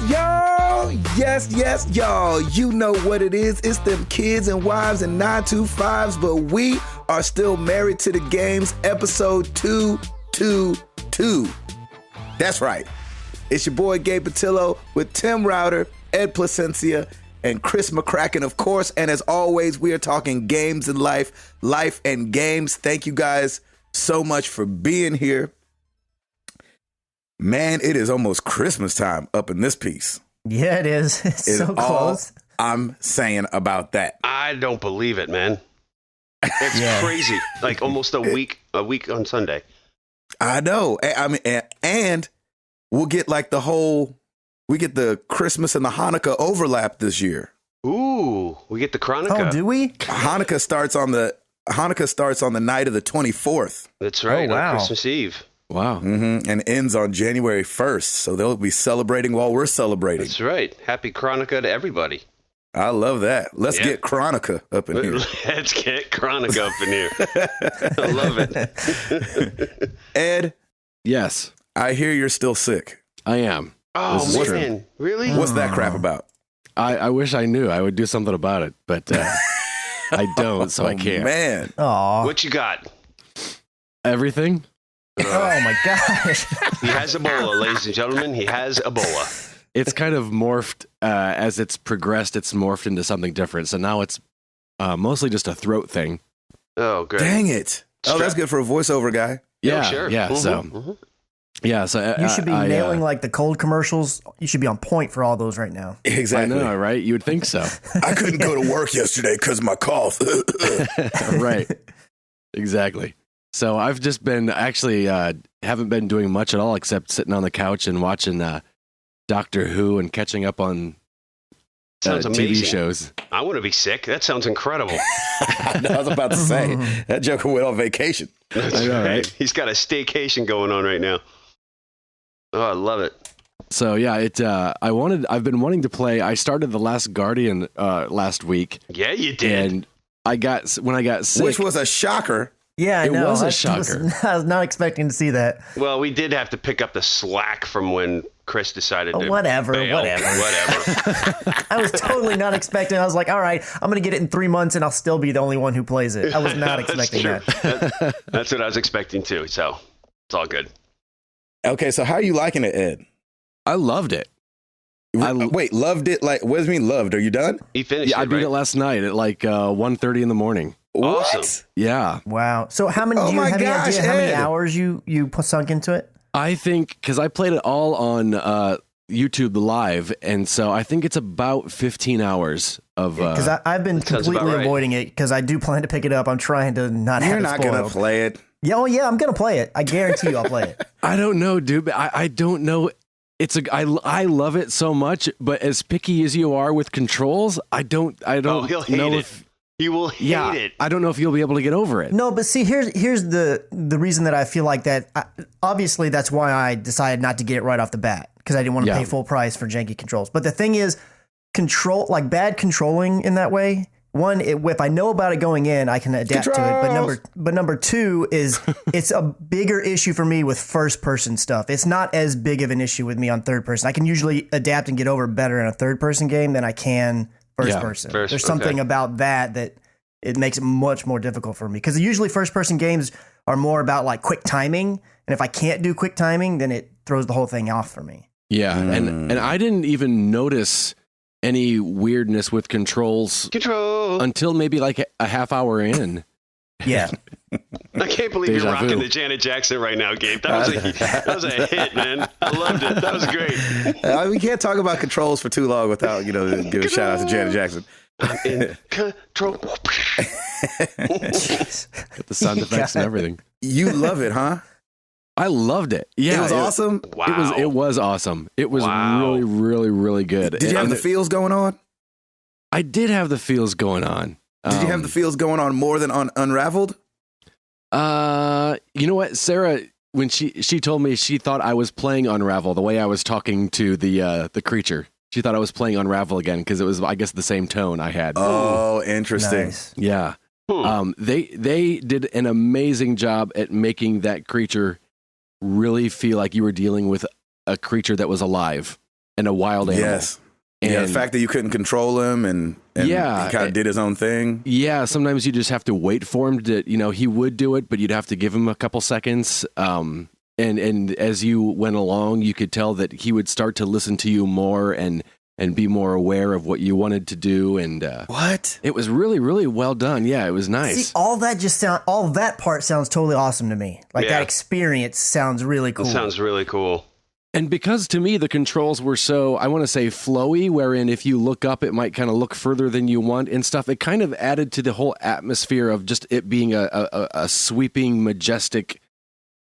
y'all. Yes, y'all. You know what it is. It's them kids and wives and 925s, but we are still married to the games, episode 222. That's right. It's your boy Gabe Patillo with Tim Router, Ed Placencia, and Chris McCracken, of course. And as always, we are talking games and life and games. Thank you guys so much for being here. Man, it is almost Christmas time up in this piece. Yeah, it is. It's so close. I'm saying about that. I don't believe it, man. It's crazy. Like almost a week on Sunday. I know. I mean, and we'll get like we get the Christmas and the Hanukkah overlap this year. Ooh, we get the Chronica. Oh, do we? Hanukkah starts on the night of the 24th. That's right. Oh, wow. On Christmas Eve. Wow. Mm-hmm. And ends on January 1st. So they'll be celebrating while we're celebrating. That's right. Happy Chronica to everybody. I love that. Let's get Chronica up in here. Let's get Chronica up in here. I love it. Ed? Yes. I hear you're still sick. I am. Oh, man. Really? What's that crap about? I wish I knew. I would do something about it, but I don't, so I can't. Man. Aw. What you got? Everything? Oh, my gosh. He has Ebola, ladies and gentlemen. He has Ebola. It's kind of morphed as it's progressed. It's morphed into something different. So now it's mostly just a throat thing. Oh, great. Dang it. Oh, that's good for a voiceover guy. Yeah, sure. Yeah. So You should be nailing like the cold commercials. You should be on point for all those right now. Exactly. I know, right? You would think so. I couldn't go to work yesterday because of my cough. Right. Exactly. So I've just been haven't been doing much at all except sitting on the couch and watching Doctor Who and catching up on Sounds TV amazing. shows. I want to be sick. That sounds incredible. I was about to say, that joker went on vacation. That's I know, right? He's got a staycation going on right now. Oh, I love it. So yeah, I've been wanting to play. I started The Last Guardian last week. Yeah, you did. And when I got sick, Which was a shocker. Yeah, I It know. was a I shocker. I was not expecting to see that. Well, we did have to pick up the slack from when Chris decided to Whatever. bail. Whatever. I was totally not expecting. I was like, all right, I'm going to get it in 3 months and I'll still be the only one who plays it. I was not expecting That's that. true. That's what I was expecting too. So it's all good. Okay, so how are you liking it, Ed? I loved it. Wait, loved it? Like, what does it mean loved? Are you done? He finished Yeah, I it, beat right? it last night at like 1:30 in the morning. Awesome. What? Yeah. Wow. So how many, Oh do you my have any gosh, idea how many Ed. hours you sunk into it? I think because I played it all on YouTube Live, and so I think it's about 15 hours of. Because I've been sounds about completely right. avoiding it because I do plan to pick it up. I'm trying to not have You're it not spoiled. going to play it. Yeah, oh yeah, I'm going to play it. I guarantee you I'll play it. I don't know, dude. But I don't know. I love it so much, but as picky as you are with controls, I don't Oh, he'll hate know it. if. You will hate Yeah, it. I don't know if you'll be able to get over it. No, but see, here's the reason that I feel like that. Obviously, that's why I decided not to get it right off the bat because I didn't want to pay full price for janky controls. But the thing is, bad controlling in that way. One, if I know about it going in, I can adapt to it. But number two is it's a bigger issue for me with first person stuff. It's not as big of an issue with me on third person. I can usually adapt and get over better in a third person game than I can first person. There's something about that it makes it much more difficult for me because usually first person games are more about like quick timing, and if I can't do quick timing, then it throws the whole thing off for me. Yeah, and I didn't even notice any weirdness with controls until maybe like a half hour in. Yeah. I can't believe Deja you're rocking vu. the Janet Jackson right now, Gabe. That was a hit, man. I loved it. That was great. We can't talk about controls for too long without, give a shout out to Janet Jackson. I'm in control. Got the sound effects and everything. You love it, huh? I loved it. Yeah, it was awesome. Wow. It was awesome. It was really, really, really good. Did you have the feels going on? I did have the feels going on. Did you have the feels going on more than on Unraveled? You know what, Sarah? When she told me she thought I was playing Unravel the way I was talking to the creature. She thought I was playing Unravel again because it was, I guess, the same tone I had. Oh, interesting. Nice. Yeah. They did an amazing job at making that creature really feel like you were dealing with a creature that was alive. and a wild animal. Yes. And the fact that you couldn't control him and he kind of did his own thing. Yeah, sometimes you just have to wait for him to, he would do it, but you'd have to give him a couple seconds. And as you went along, you could tell that he would start to listen to you more and be more aware of what you wanted to do. And what? It was really, really well done. Yeah, it was nice. See, all that part sounds totally awesome to me. Like that experience sounds really cool. It sounds really cool. And because to me, the controls were so, I want to say flowy, wherein if you look up, it might kind of look further than you want and stuff. It kind of added to the whole atmosphere of just it being a sweeping, majestic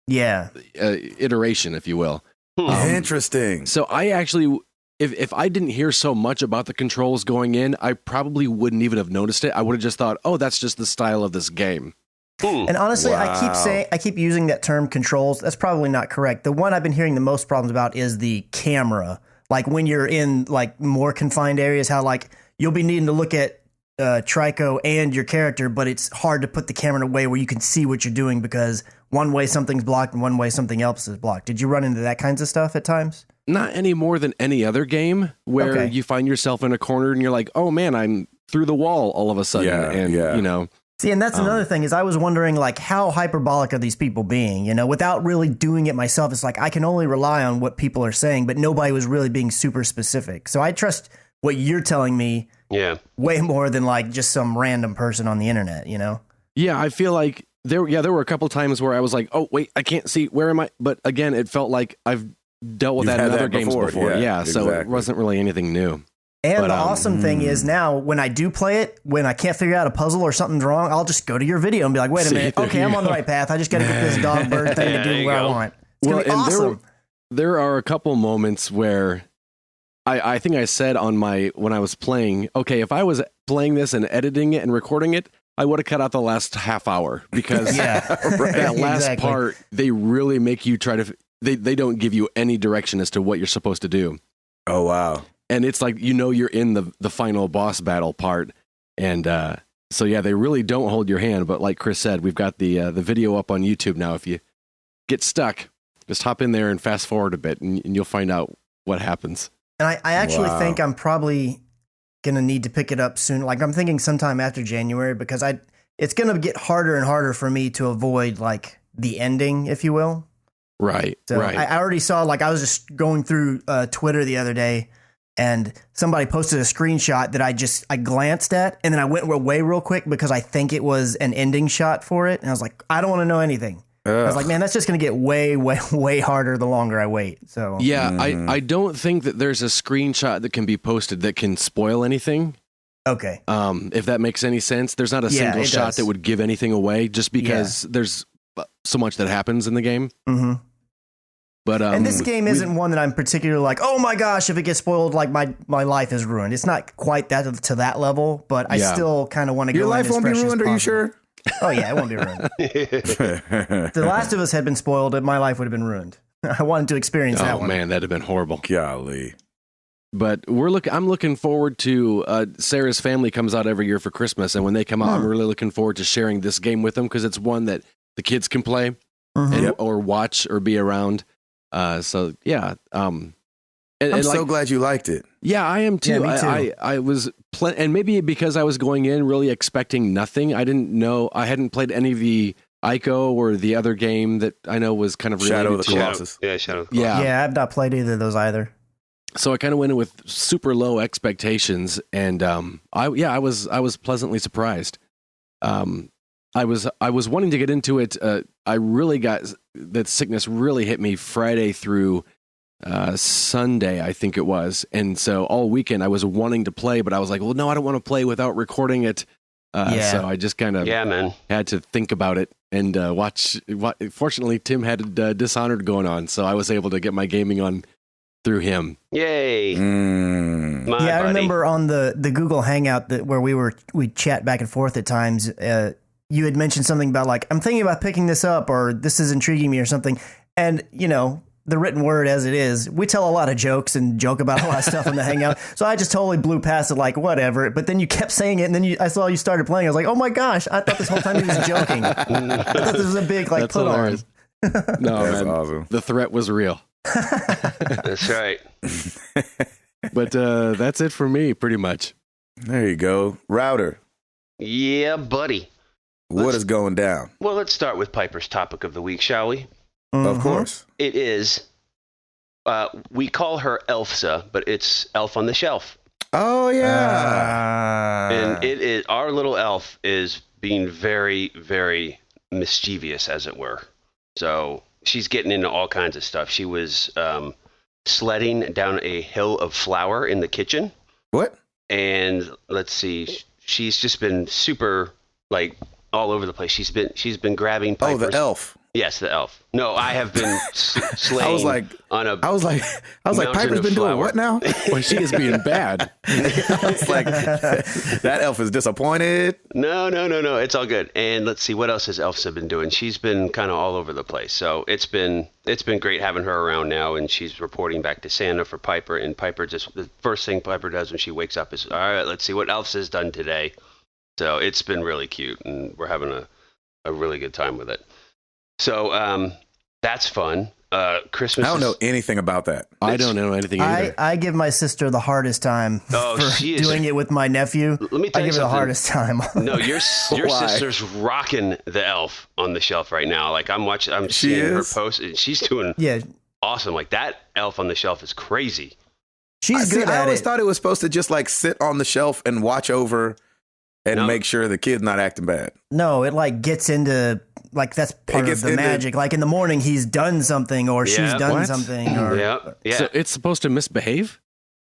iteration, if you will. Interesting. So I actually, if I didn't hear so much about the controls going in, I probably wouldn't even have noticed it. I would have just thought, oh, that's just the style of this game. And honestly, I keep using that term controls. That's probably not correct. The one I've been hearing the most problems about is the camera. Like when you're in like more confined areas, how like you'll be needing to look at Trico and your character, but it's hard to put the camera in a way where you can see what you're doing because one way something's blocked and one way something else is blocked. Did you run into that kinds of stuff at times? Not any more than any other game where you find yourself in a corner and you're like, oh man, I'm through the wall all of a sudden. See, and that's another thing is I was wondering, like, how hyperbolic are these people being, without really doing it myself. It's like I can only rely on what people are saying, but nobody was really being super specific. So I trust what you're telling me way more than, like, just some random person on the internet, Yeah, I feel like there were a couple times where I was like, oh, wait, I can't see. Where am I? But again, it felt like I've dealt with that in other games before. Yeah, exactly. So it wasn't really anything new. And the awesome thing is now when I do play it, when I can't figure out a puzzle or something's wrong, I'll just go to your video and be like, wait a minute. Okay, I'm on the right path. I just got to get this dog bird thing to do what I want. It's going to be awesome. There are a couple moments where I think I said when I was playing, okay, if I was playing this and editing it and recording it, I would have cut out the last half hour because that last part, they really make you try to, they don't give you any direction as to what you're supposed to do. Oh, wow. And it's like, you're in the final boss battle part. And so, they really don't hold your hand. But like Chris said, we've got the video up on YouTube now. If you get stuck, just hop in there and fast forward a bit and you'll find out what happens. And I actually think I'm probably going to need to pick it up soon. Like I'm thinking sometime after January because it's going to get harder and harder for me to avoid like the ending, if you will. Right. So I already saw, like I was just going through Twitter the other day. And somebody posted a screenshot that I glanced at, and then I went away real quick because I think it was an ending shot for it. And I was like, I don't want to know anything. I was like, man, that's just going to get way, way, way harder the longer I wait. So I don't think that there's a screenshot that can be posted that can spoil anything. Okay. If that makes any sense, there's not a single shot that would give anything away just because there's so much that happens in the game. Mm-hmm. But, and this game isn't one that I'm particularly like, oh my gosh, if it gets spoiled, like my life is ruined. It's not quite to that level, but I still kind of want to go. Your life won't be ruined, are you sure? Oh yeah, it won't be ruined. If The Last of Us had been spoiled, my life would have been ruined. I wanted to experience that one. Oh man, that'd have been horrible. Golly. But I'm looking forward to Sarah's Family comes out every year for Christmas, and when they come out, I'm really looking forward to sharing this game with them because it's one that the kids can play or watch or be around. I'm so glad you liked it. Yeah, I am too. Yeah, me too. I was and maybe because I was going in really expecting nothing. I didn't know. I hadn't played any of the Ico or the other game that I know was kind of Shadow of the Colossus. Shadow of the Colossus. Yeah, I've not played either of those either. So I kind of went in with super low expectations, and I was pleasantly surprised. I was wanting to get into it. I really got that sickness really hit me Friday through Sunday, I think it was. And so all weekend I was wanting to play, but I was like, well, no, I don't want to play without recording it. So I just kind of had to think about it and watch. Fortunately, Tim had Dishonored going on, so I was able to get my gaming on through him. Yay. I remember on the Google Hangout where we chat back and forth at times, you had mentioned something about like, I'm thinking about picking this up or this is intriguing me or something. And, the written word as it is, we tell a lot of jokes and joke about a lot of stuff in the Hangout. So I just totally blew past it like, whatever. But then you kept saying it and then I saw you started playing. I was like, oh my gosh, I thought this whole time he was joking. I thought this was a big like That's put hilarious. on. No, that's man, awesome. The threat was real. That's right. But that's it for me, pretty much. There you go. Router, Yeah, buddy. what is going down? Well, let's start with Piper's topic of the week, shall we? Of course. It is, we call her Elfsa, but it's Elf on the Shelf. Oh, yeah. And it is, our little elf is being very, very mischievous, as it were. So she's getting into all kinds of stuff. She was sledding down a hill of flour in the kitchen. What? And let's see, she's just been super, like, all over the place. She's been grabbing Piper's. Oh, the elf. Yes, the elf. No, I have been slaying I was like, Piper's been doing what now? Well, she is being bad. I was like, that elf is disappointed. No. It's all good. And let's see, what else has Elfsa been doing? She's been kind of all over the place. So it's been great having her around now, and she's reporting back to Santa for Piper. And Piper the first thing Piper does when she wakes up is, all right, let's see what Elfsa's done today. So it's been really cute, and we're having a really good time with it. So that's fun. Christmas. I don't know anything about that. I don't know anything either. I give my sister the hardest time for doing it with my nephew. Let me tell I you give her the hardest time. No, your sister's rocking the elf on the shelf right now. Like I'm seeing her post, and she's doing awesome. Like that elf on the shelf is crazy. She's good at it. I always thought it was supposed to just like sit on the shelf and watch over and make sure the kid's not acting bad. No, it like gets into like that's part of the magic. Like in the morning, he's done something or she's done something. Or, yeah. So it's supposed to misbehave?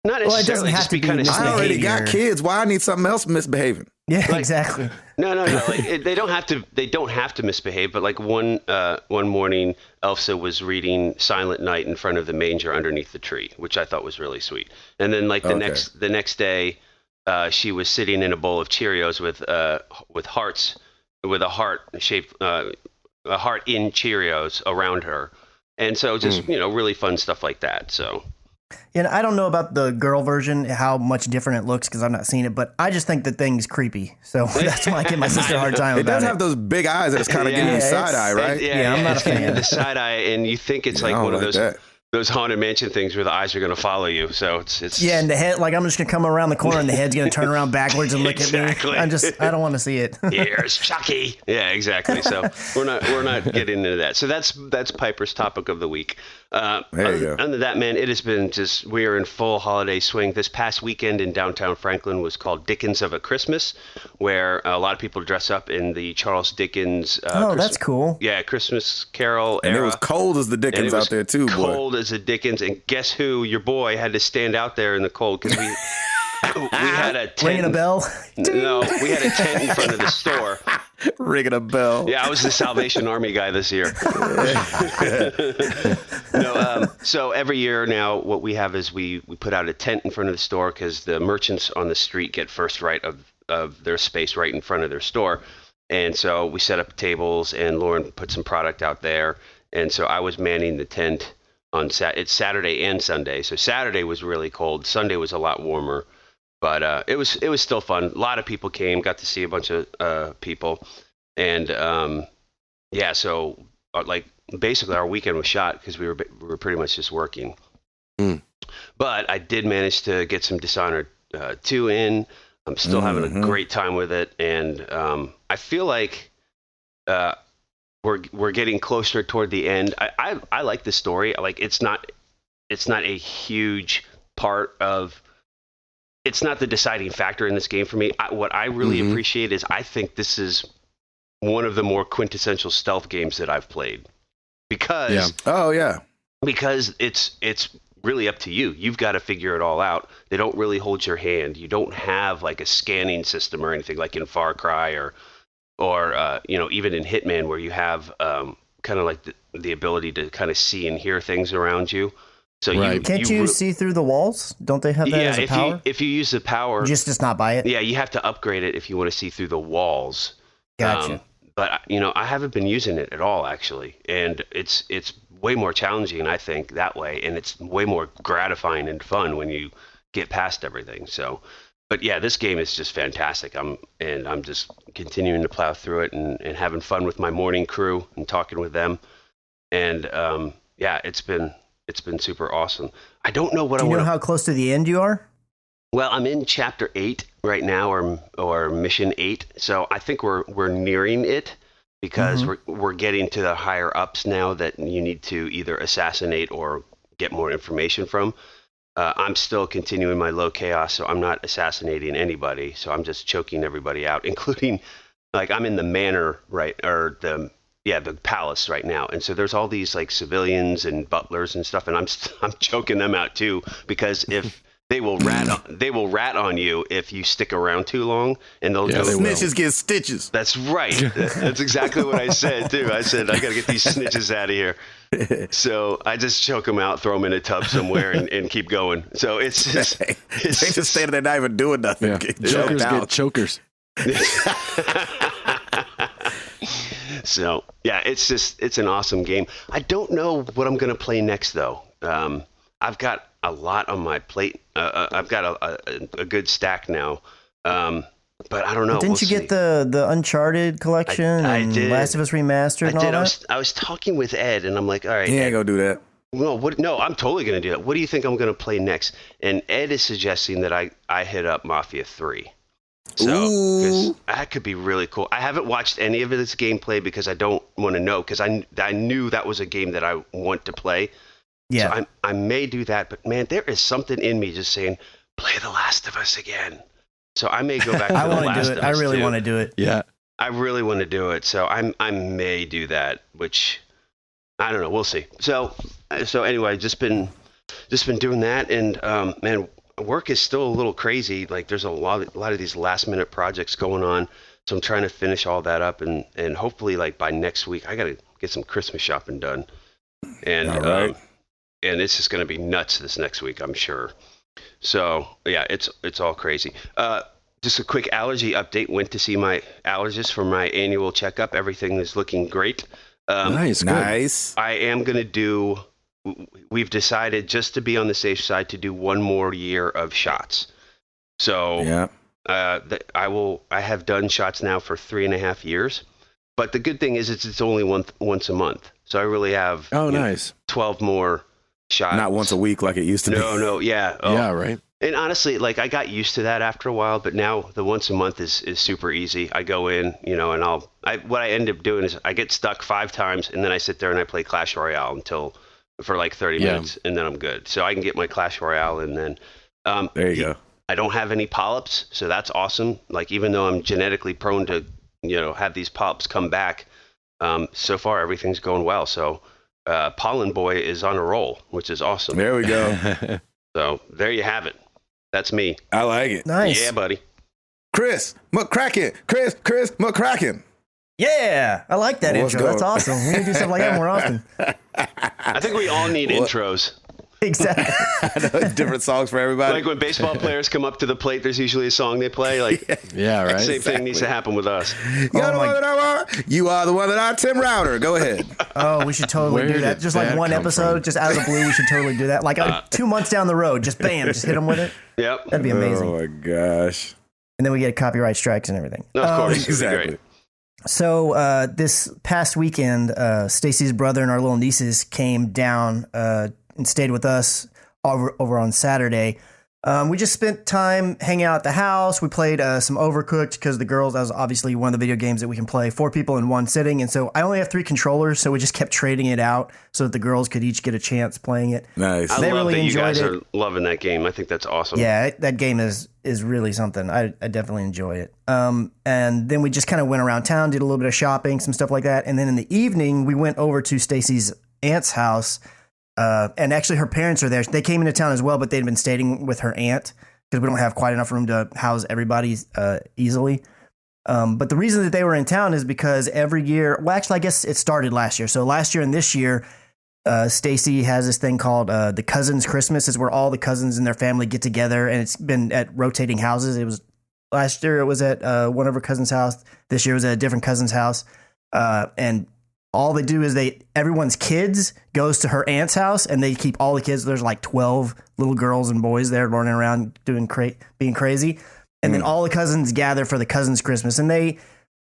Not necessarily. Well, it doesn't have to be kind of. I already got kids. Why I need something else misbehaving? Yeah, exactly. No. Like, they don't have to. They don't have to misbehave. But like one morning, Elfsa was reading Silent Night in front of the manger underneath the tree, which I thought was really sweet. And then like the next day, she was sitting in a bowl of Cheerios with hearts, with a heart shaped a heart in Cheerios around her, and so just really fun stuff like that. So. And I don't know about the girl version, how much different it looks because I've not seen it, but I just think the thing's creepy. So that's why I give my sister a hard time about it. It does have those big eyes that it's kind of giving you side eye, right? Yeah, I'm not a fan. The side eye, and you think it's like one of those Haunted Mansion things where the eyes are going to follow you. So it's and the head, like I'm just going to come around the corner and the head's going to turn around backwards and look at me. I don't want to see it. Here's Chucky. Yeah, exactly. So we're not getting into that. So that's Piper's topic of the week. There you go. Other than that, man, it has been we are in full holiday swing. This past weekend in downtown Franklin was called Dickens of a Christmas, where a lot of people dress up in the Charles Dickens. That's cool. Yeah, Christmas Carol era. And it was cold as the Dickens out there too, boy. Cold as a Dickens, and guess who? Your boy had to stand out there in the cold because we had a tent. Ringing a bell? No, we had a tent in front of the store. Ringing a bell. Yeah, I was the Salvation Army guy this year. So every year now, what we have is we put out a tent in front of the store because the merchants on the street get first right of their space right in front of their store. And so we set up tables, and Lauren put some product out there. And so I was manning the tent on it's Saturday and Sunday. So Saturday was really cold. Sunday was a lot warmer. But it was still fun. A lot of people came, got to see a bunch of people, and so like basically our weekend was shot because we were pretty much just working. But I did manage to get some Dishonored 2 in. I'm still having a great time with it, and I feel like we're getting closer toward the end. I like the story. Like it's not a huge part of. It's not the deciding factor in this game for me. What I really appreciate is I think this is one of the more quintessential stealth games that I've played because because it's really up to you. You've got to figure it all out. They don't really hold your hand. You don't have like a scanning system or anything like in Far Cry or even in Hitman where you have kind of like the ability to kind of see and hear things around you. So can't you see through the walls? Don't they have that as a power? If you use the power, just not buy it. Yeah, you have to upgrade it if you want to see through the walls. Gotcha. But I haven't been using it at all actually, and it's way more challenging I think that way, and it's way more gratifying and fun when you get past everything. So, but yeah, this game is just fantastic. I'm just continuing to plow through it and having fun with my morning crew and talking with them, and it's been been super awesome. I don't know what Do I you want. know how close to the end you are? Well, I'm in chapter 8 right now, or mission 8. So I think we're nearing it because we're getting to the higher ups now that you need to either assassinate or get more information from. I'm still continuing my low chaos, so I'm not assassinating anybody. So I'm just choking everybody out, including like I'm in the manor, right, or the palace right now, and so there's all these like civilians and butlers and stuff, and I'm choking them out too because if they will rat on you if you stick around too long, and they'll go. Snitches get stitches. That's right. That's exactly what I said too. I said I got to get these snitches out of here. So I just choke them out, throw them in a tub somewhere, and keep going. So it's just They just standing there not even doing nothing. Yeah. Jokers get chokers. So yeah, it's an awesome game. I don't know what I'm going to play next though. I've got a lot on my plate. I've got a good stack now. But I don't know. Didn't you get the Uncharted collection I and did. Last of Us Remastered and all that? I was talking with Ed, and I'm like, all right, He Ed, ain't gonna do that. No, I'm totally going to do that. What do you think I'm going to play next? And Ed is suggesting that I hit up Mafia 3. So, because that could be really cool. I haven't watched any of this gameplay because I don't want to know, because I knew that was a game that I want to play. Yeah. So I may do that, but man, there is something in me just saying, play The Last of Us again. So I may go back to The Last of Us. I really want to do it. Yeah. I really want to do it. So I may do that, which I don't know. We'll see. So anyway, just been doing that, and man, work is still a little crazy. Like there's a lot of these last minute projects going on. So I'm trying to finish all that up, and hopefully like by next week I got to get some Christmas shopping done. And All right. and it's just going to be nuts this next week, I'm sure. So yeah, it's all crazy. Just a quick allergy update. Went to see my allergist for my annual checkup. Everything is looking great. Nice. Good. Nice. I am going to do. We've decided, just to be on the safe side, to do one more year of shots. So Yeah. I have done shots now for 3.5 years. But the good thing is it's only once a month. So I really have Nice. 12 more shots. Not once a week like it used to be. No, yeah. Oh. Yeah, right. And honestly, like I got used to that after a while, but now the once a month is super easy. I go in, and what I end up doing is I get stuck 5 times, and then I sit there and I play Clash Royale for like 30 minutes, and then I'm good. So I can get my Clash Royale, and then There you go. I don't have any polyps, so that's awesome. Like even though I'm genetically prone to, have these polyps come back, so far everything's going well. So Pollen Boy is on a roll, which is awesome. There we go. So there you have it. That's me. I like it. Nice. Yeah, buddy. Chris McCracken. Chris McCracken. Yeah, I like that What's intro. That's going- awesome. We need to do something like that more often. I think we all need intros. Exactly. I know different songs for everybody. Like when baseball players come up to the plate, there's usually a song they play. Like Yeah, right. same thing needs to happen with us. You're the one that I want. You are the one that I Tim Router. Go ahead. Oh, we should totally Where do that. did Just like that one come episode, from? just out of the blue, we should totally do that. Like 2 months down the road, just bam, just hit them with it. Yep. That'd be amazing. Oh my gosh. And then we get copyright strikes and everything. Of course. It'd be Exactly. great. So this past weekend, Stacy's brother and our little nieces came down and stayed with us over on Saturday. We just spent time hanging out at the house. We played some Overcooked because the girls, that was obviously one of the video games that we can play 4 people in one sitting. And so I only have 3 controllers, so we just kept trading it out so that the girls could each get a chance playing it. Nice. I They love really that you enjoyed guys it. are loving that game. I think that's awesome. Yeah, that game is really something. I definitely enjoy it. And then we just kind of went around town, did a little bit of shopping, some stuff like that. And then in the evening, we went over to Stacy's aunt's house. And actually, her parents are there. They came into town as well, but they'd been staying with her aunt because we don't have quite enough room to house everybody easily. But the reason that they were in town is because every year, well, actually, I guess it started last year. So last year and this year, Stacy has this thing called the Cousins Christmas. It's where all the cousins in their family get together, and it's been at rotating houses. It was last year. It was at one of her cousins' house. This year it was at a different cousin's house, and all they do is everyone's kids goes to her aunt's house, and they keep all the kids. There's like 12 little girls and boys there running around being crazy, and then all the cousins gather for the Cousins Christmas, and they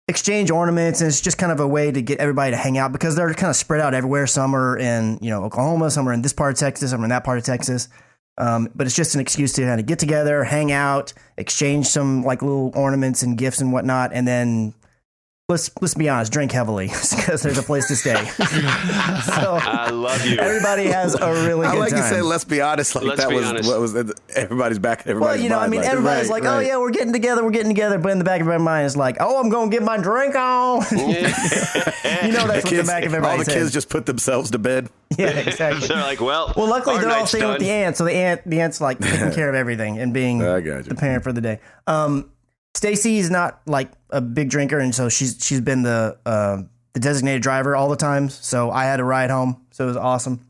exchange ornaments, and it's just kind of a way to get everybody to hang out because they're kind of spread out everywhere. Some are in, Oklahoma, some are in this part of Texas, some are in that part of Texas. But it's just an excuse to kind of get together, hang out, exchange some like little ornaments and gifts and whatnot, and then let's be honest, drink heavily because there's a place to stay. So I love you. Everybody has a really good time. I like you said, let's be honest. Like Let's that be was honest. what was everybody's back. Everybody's Well, mind, everybody's like, oh yeah, we're getting together, but in the back of my mind is like, oh, I'm gonna get my drink on. That's what the back of everybody's all the kids just put themselves to bed. Yeah, exactly. They're like, well, luckily they're all night's staying with done. the aunt, so the aunt's like taking care of everything and being I got you. the parent for the day. Stacy's not like a big drinker, and so she's been the designated driver all the times. So I had to ride home, so it was awesome.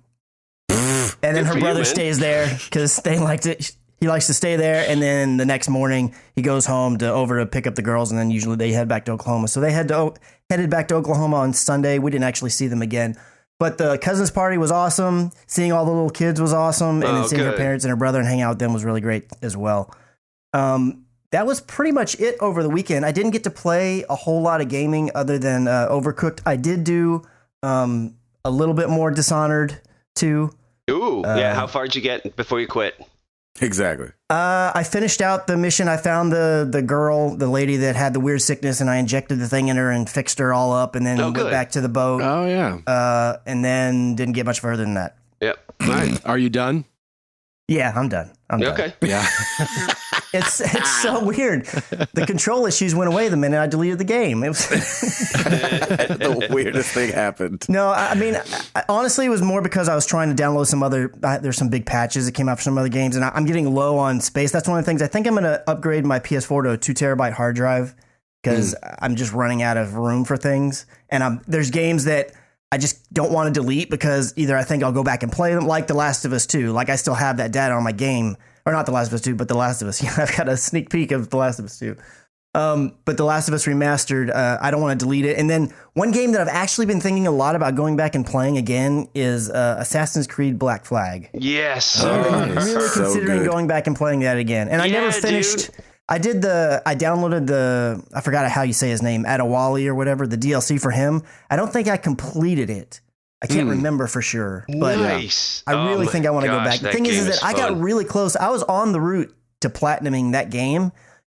And then her brother stays there because they liked it. He likes to stay there, and then the next morning he goes home over to pick up the girls, and then usually they head back to Oklahoma. So they headed back to Oklahoma on Sunday. We didn't actually see them again. But the cousins party was awesome. Seeing all the little kids was awesome. And then seeing her parents and her brother and hang out with them was really great as well. That was pretty much it over the weekend. I didn't get to play a whole lot of gaming other than Overcooked. I did do a little bit more Dishonored 2. Ooh, yeah. How far did you get before you quit? Exactly. I finished out the mission. I found the lady that had the weird sickness, and I injected the thing in her and fixed her all up, and then went back to the boat. Oh, yeah. And then didn't get much further than that. Yep. Nice. Are you done? Yeah, I'm done. Okay. Yeah. It's so weird. The control issues went away the minute I deleted the game. It was The weirdest thing happened. No, I mean, honestly, it was more because I was trying to download some other. There's some big patches that came out for some other games, and I'm getting low on space. That's one of the things. I think I'm going to upgrade my PS4 to a 2 terabyte hard drive because I'm just running out of room for things. And there's games that I just don't want to delete because either I think I'll go back and play them, like The Last of Us 2. Like I still have that data on my game. Or not The Last of Us 2, but The Last of Us. Yeah, I've got a sneak peek of The Last of Us 2. But The Last of Us Remastered, I don't want to delete it. And then one game that I've actually been thinking a lot about going back and playing again is Assassin's Creed Black Flag. Yes. I'm really So considering good. going back and playing that again. And I never finished. Dude. I downloaded I forgot how you say his name, Adewale or whatever, the DLC for him. I don't think I completed it. I can't remember for sure, but Nice. I really think I want to go gosh, back. The that thing game is that I got fun. really close. I was on the route to platinuming that game,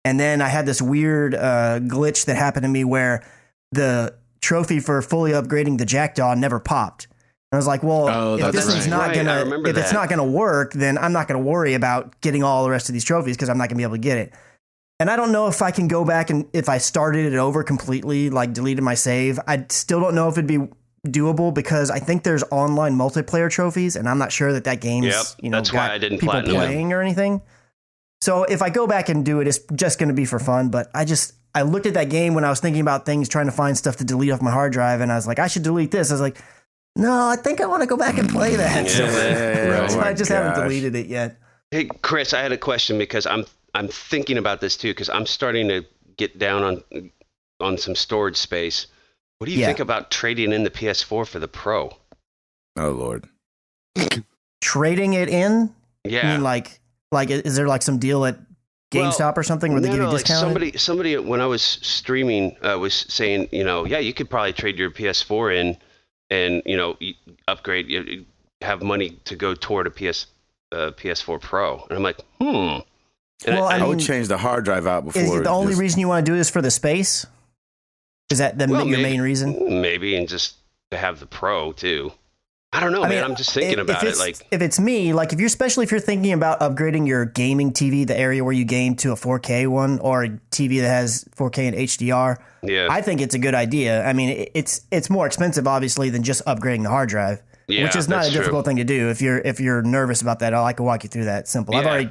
and then I had this weird glitch that happened to me where the trophy for fully upgrading the Jackdaw never popped. And I was like, well, if this thing's not Right, I gonna, remember if it's that. not gonna work, then I'm not gonna worry about getting all the rest of these trophies because I'm not gonna be able to get it. And I don't know if I can go back and if I started it over completely, like deleted my save, I still don't know if it'd be doable because I think there's online multiplayer trophies, and I'm not sure that game's that's why I didn't people platinum it. playing or anything. So if I go back and do it, it's just going to be for fun. But I looked at that game when I was thinking about things, trying to find stuff to delete off my hard drive, and I was like, I should delete this. I was like, no, I think I want to go back and play that. So I just haven't deleted it yet. Hey, Chris, I had a question because I'm thinking about this too because I'm starting to get down on some storage space. What do you think about trading in the PS4 for the Pro? Oh Lord. Trading it in? Yeah. You mean like is there like some deal at GameStop or something where they give you a discount? Like somebody when I was streaming was saying, you could probably trade your PS4 in and upgrade, have money to go toward a PS4 Pro. And I'm like, And well, I would change the hard drive out before. Is the only reason you want to do this for the space? Is that your main reason? Maybe, and just to have the Pro too. I don't know, man. I'm just thinking about it. Like, if it's me, like especially if you're thinking about upgrading your gaming TV, the area where you game to a 4K one or a TV that has 4K and HDR, I think it's a good idea. I mean, it's more expensive, obviously, than just upgrading the hard drive, which is not a difficult thing to do. If you're nervous about that, I can walk you through that. Simple. I've already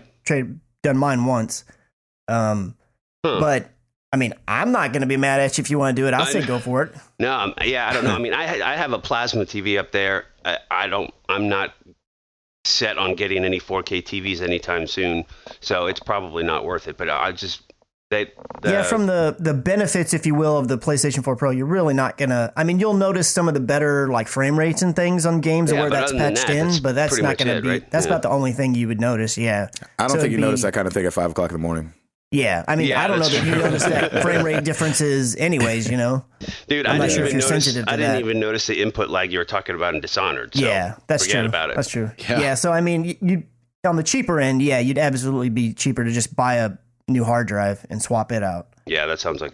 done mine once, but. I mean, I'm not going to be mad at you if you want to do it. I'll say go for it. No, I don't know. I mean, I have a plasma TV up there. I'm not set on getting any 4K TVs anytime soon, so it's probably not worth it. But from the benefits, if you will, of the PlayStation 4 Pro, you're really not gonna. I mean, you'll notice some of the better like frame rates and things on games where that's patched in, but that's not going to be. Right? That's about the only thing you would notice. Yeah, I don't think you notice that kind of thing at 5 o'clock in the morning. Yeah, I mean, Yeah, I don't know that's that you true. notice that frame rate differences anyways, you know? Dude, I'm I not didn't sure if even you're notice. sensitive to I didn't that. even notice the input lag you were talking about in Dishonored. So Yeah, that's forget true. about it. That's true. Yeah. Yeah, so I mean, you on the cheaper end, yeah, you'd absolutely be cheaper to just buy a new hard drive and swap it out. Yeah, that sounds like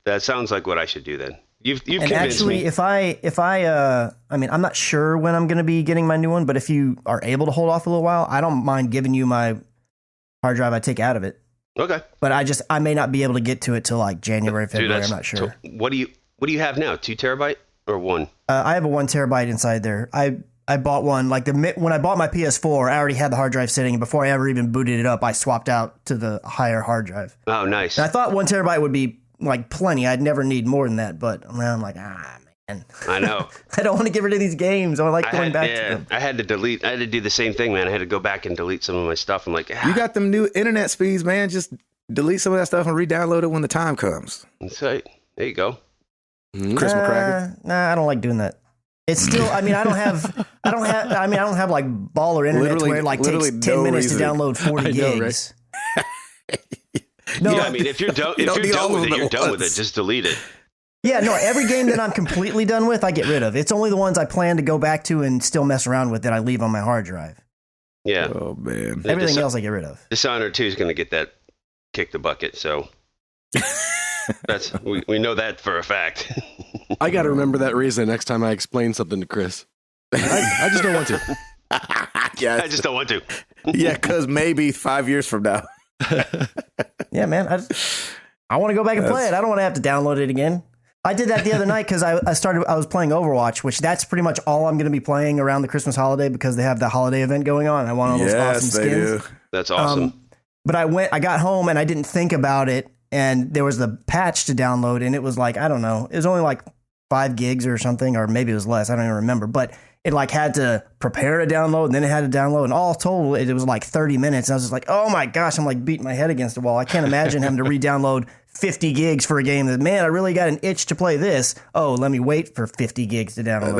that sounds like what I should do then. You've And convinced actually, me. if I mean, I'm not sure when I'm going to be getting my new one, but if you are able to hold off a little while, I don't mind giving you my hard drive I take out of it. Okay. But I may not be able to get to it till like January, Dude, February. I'm not sure. So what do you have now? 2 terabyte or 1? I have a 1 terabyte inside there. I bought one like when I bought my PS4, I already had the hard drive sitting, and before I ever even booted it up, I swapped out to the higher hard drive. Oh, nice. And I thought 1 terabyte would be like plenty. I'd never need more than that, but now I'm like, man, I know. I don't want to get rid of these games. I like going back to them. I had to do the same thing, man. I had to go back and delete some of my stuff. I'm like, You got them new internet speeds, man. Just delete some of that stuff and re-download it when the time comes. that's right. There you go. Chris McCracken. Nah, I don't like doing that. It's still, I mean, I don't have like baller internet Literally- where it like literally takes 10 no minutes to reason. download 40 I know, gigs. No, I mean, if you're done, you don't need all of them you're at done with it. once. Just delete it. Yeah, no, every game that I'm completely done with, I get rid of. It's only the ones I plan to go back to and still mess around with that I leave on my hard drive. Yeah. Oh man. Everything else I get rid of. Dishonored 2 is going to get that kick the bucket. So that's we know that for a fact. I got to remember that reason next time I explain something to Chris. I just don't want to. Yeah, I just don't want to. yeah, because maybe 5 years from now. Yeah, man. I want to go back and play it. I don't want to have to download it again. I did that the other night because I was playing Overwatch, which that's pretty much all I'm going to be playing around the Christmas holiday because they have the holiday event going on. I want all those awesome Yes, they skins. do. That's awesome. But I got home and I didn't think about it, and there was the patch to download, and it was like, I don't know, it was only like 5 gigs or something, or maybe it was less. I don't even remember, but it like had to prepare a download, and then it had to download, and all told it was like 30 minutes. And I was just like, oh my gosh, I'm like beating my head against the wall. I can't imagine having to re-download 50 gigs for a game that, man, I really got an itch to play this. Oh, let me wait for 50 gigs to download.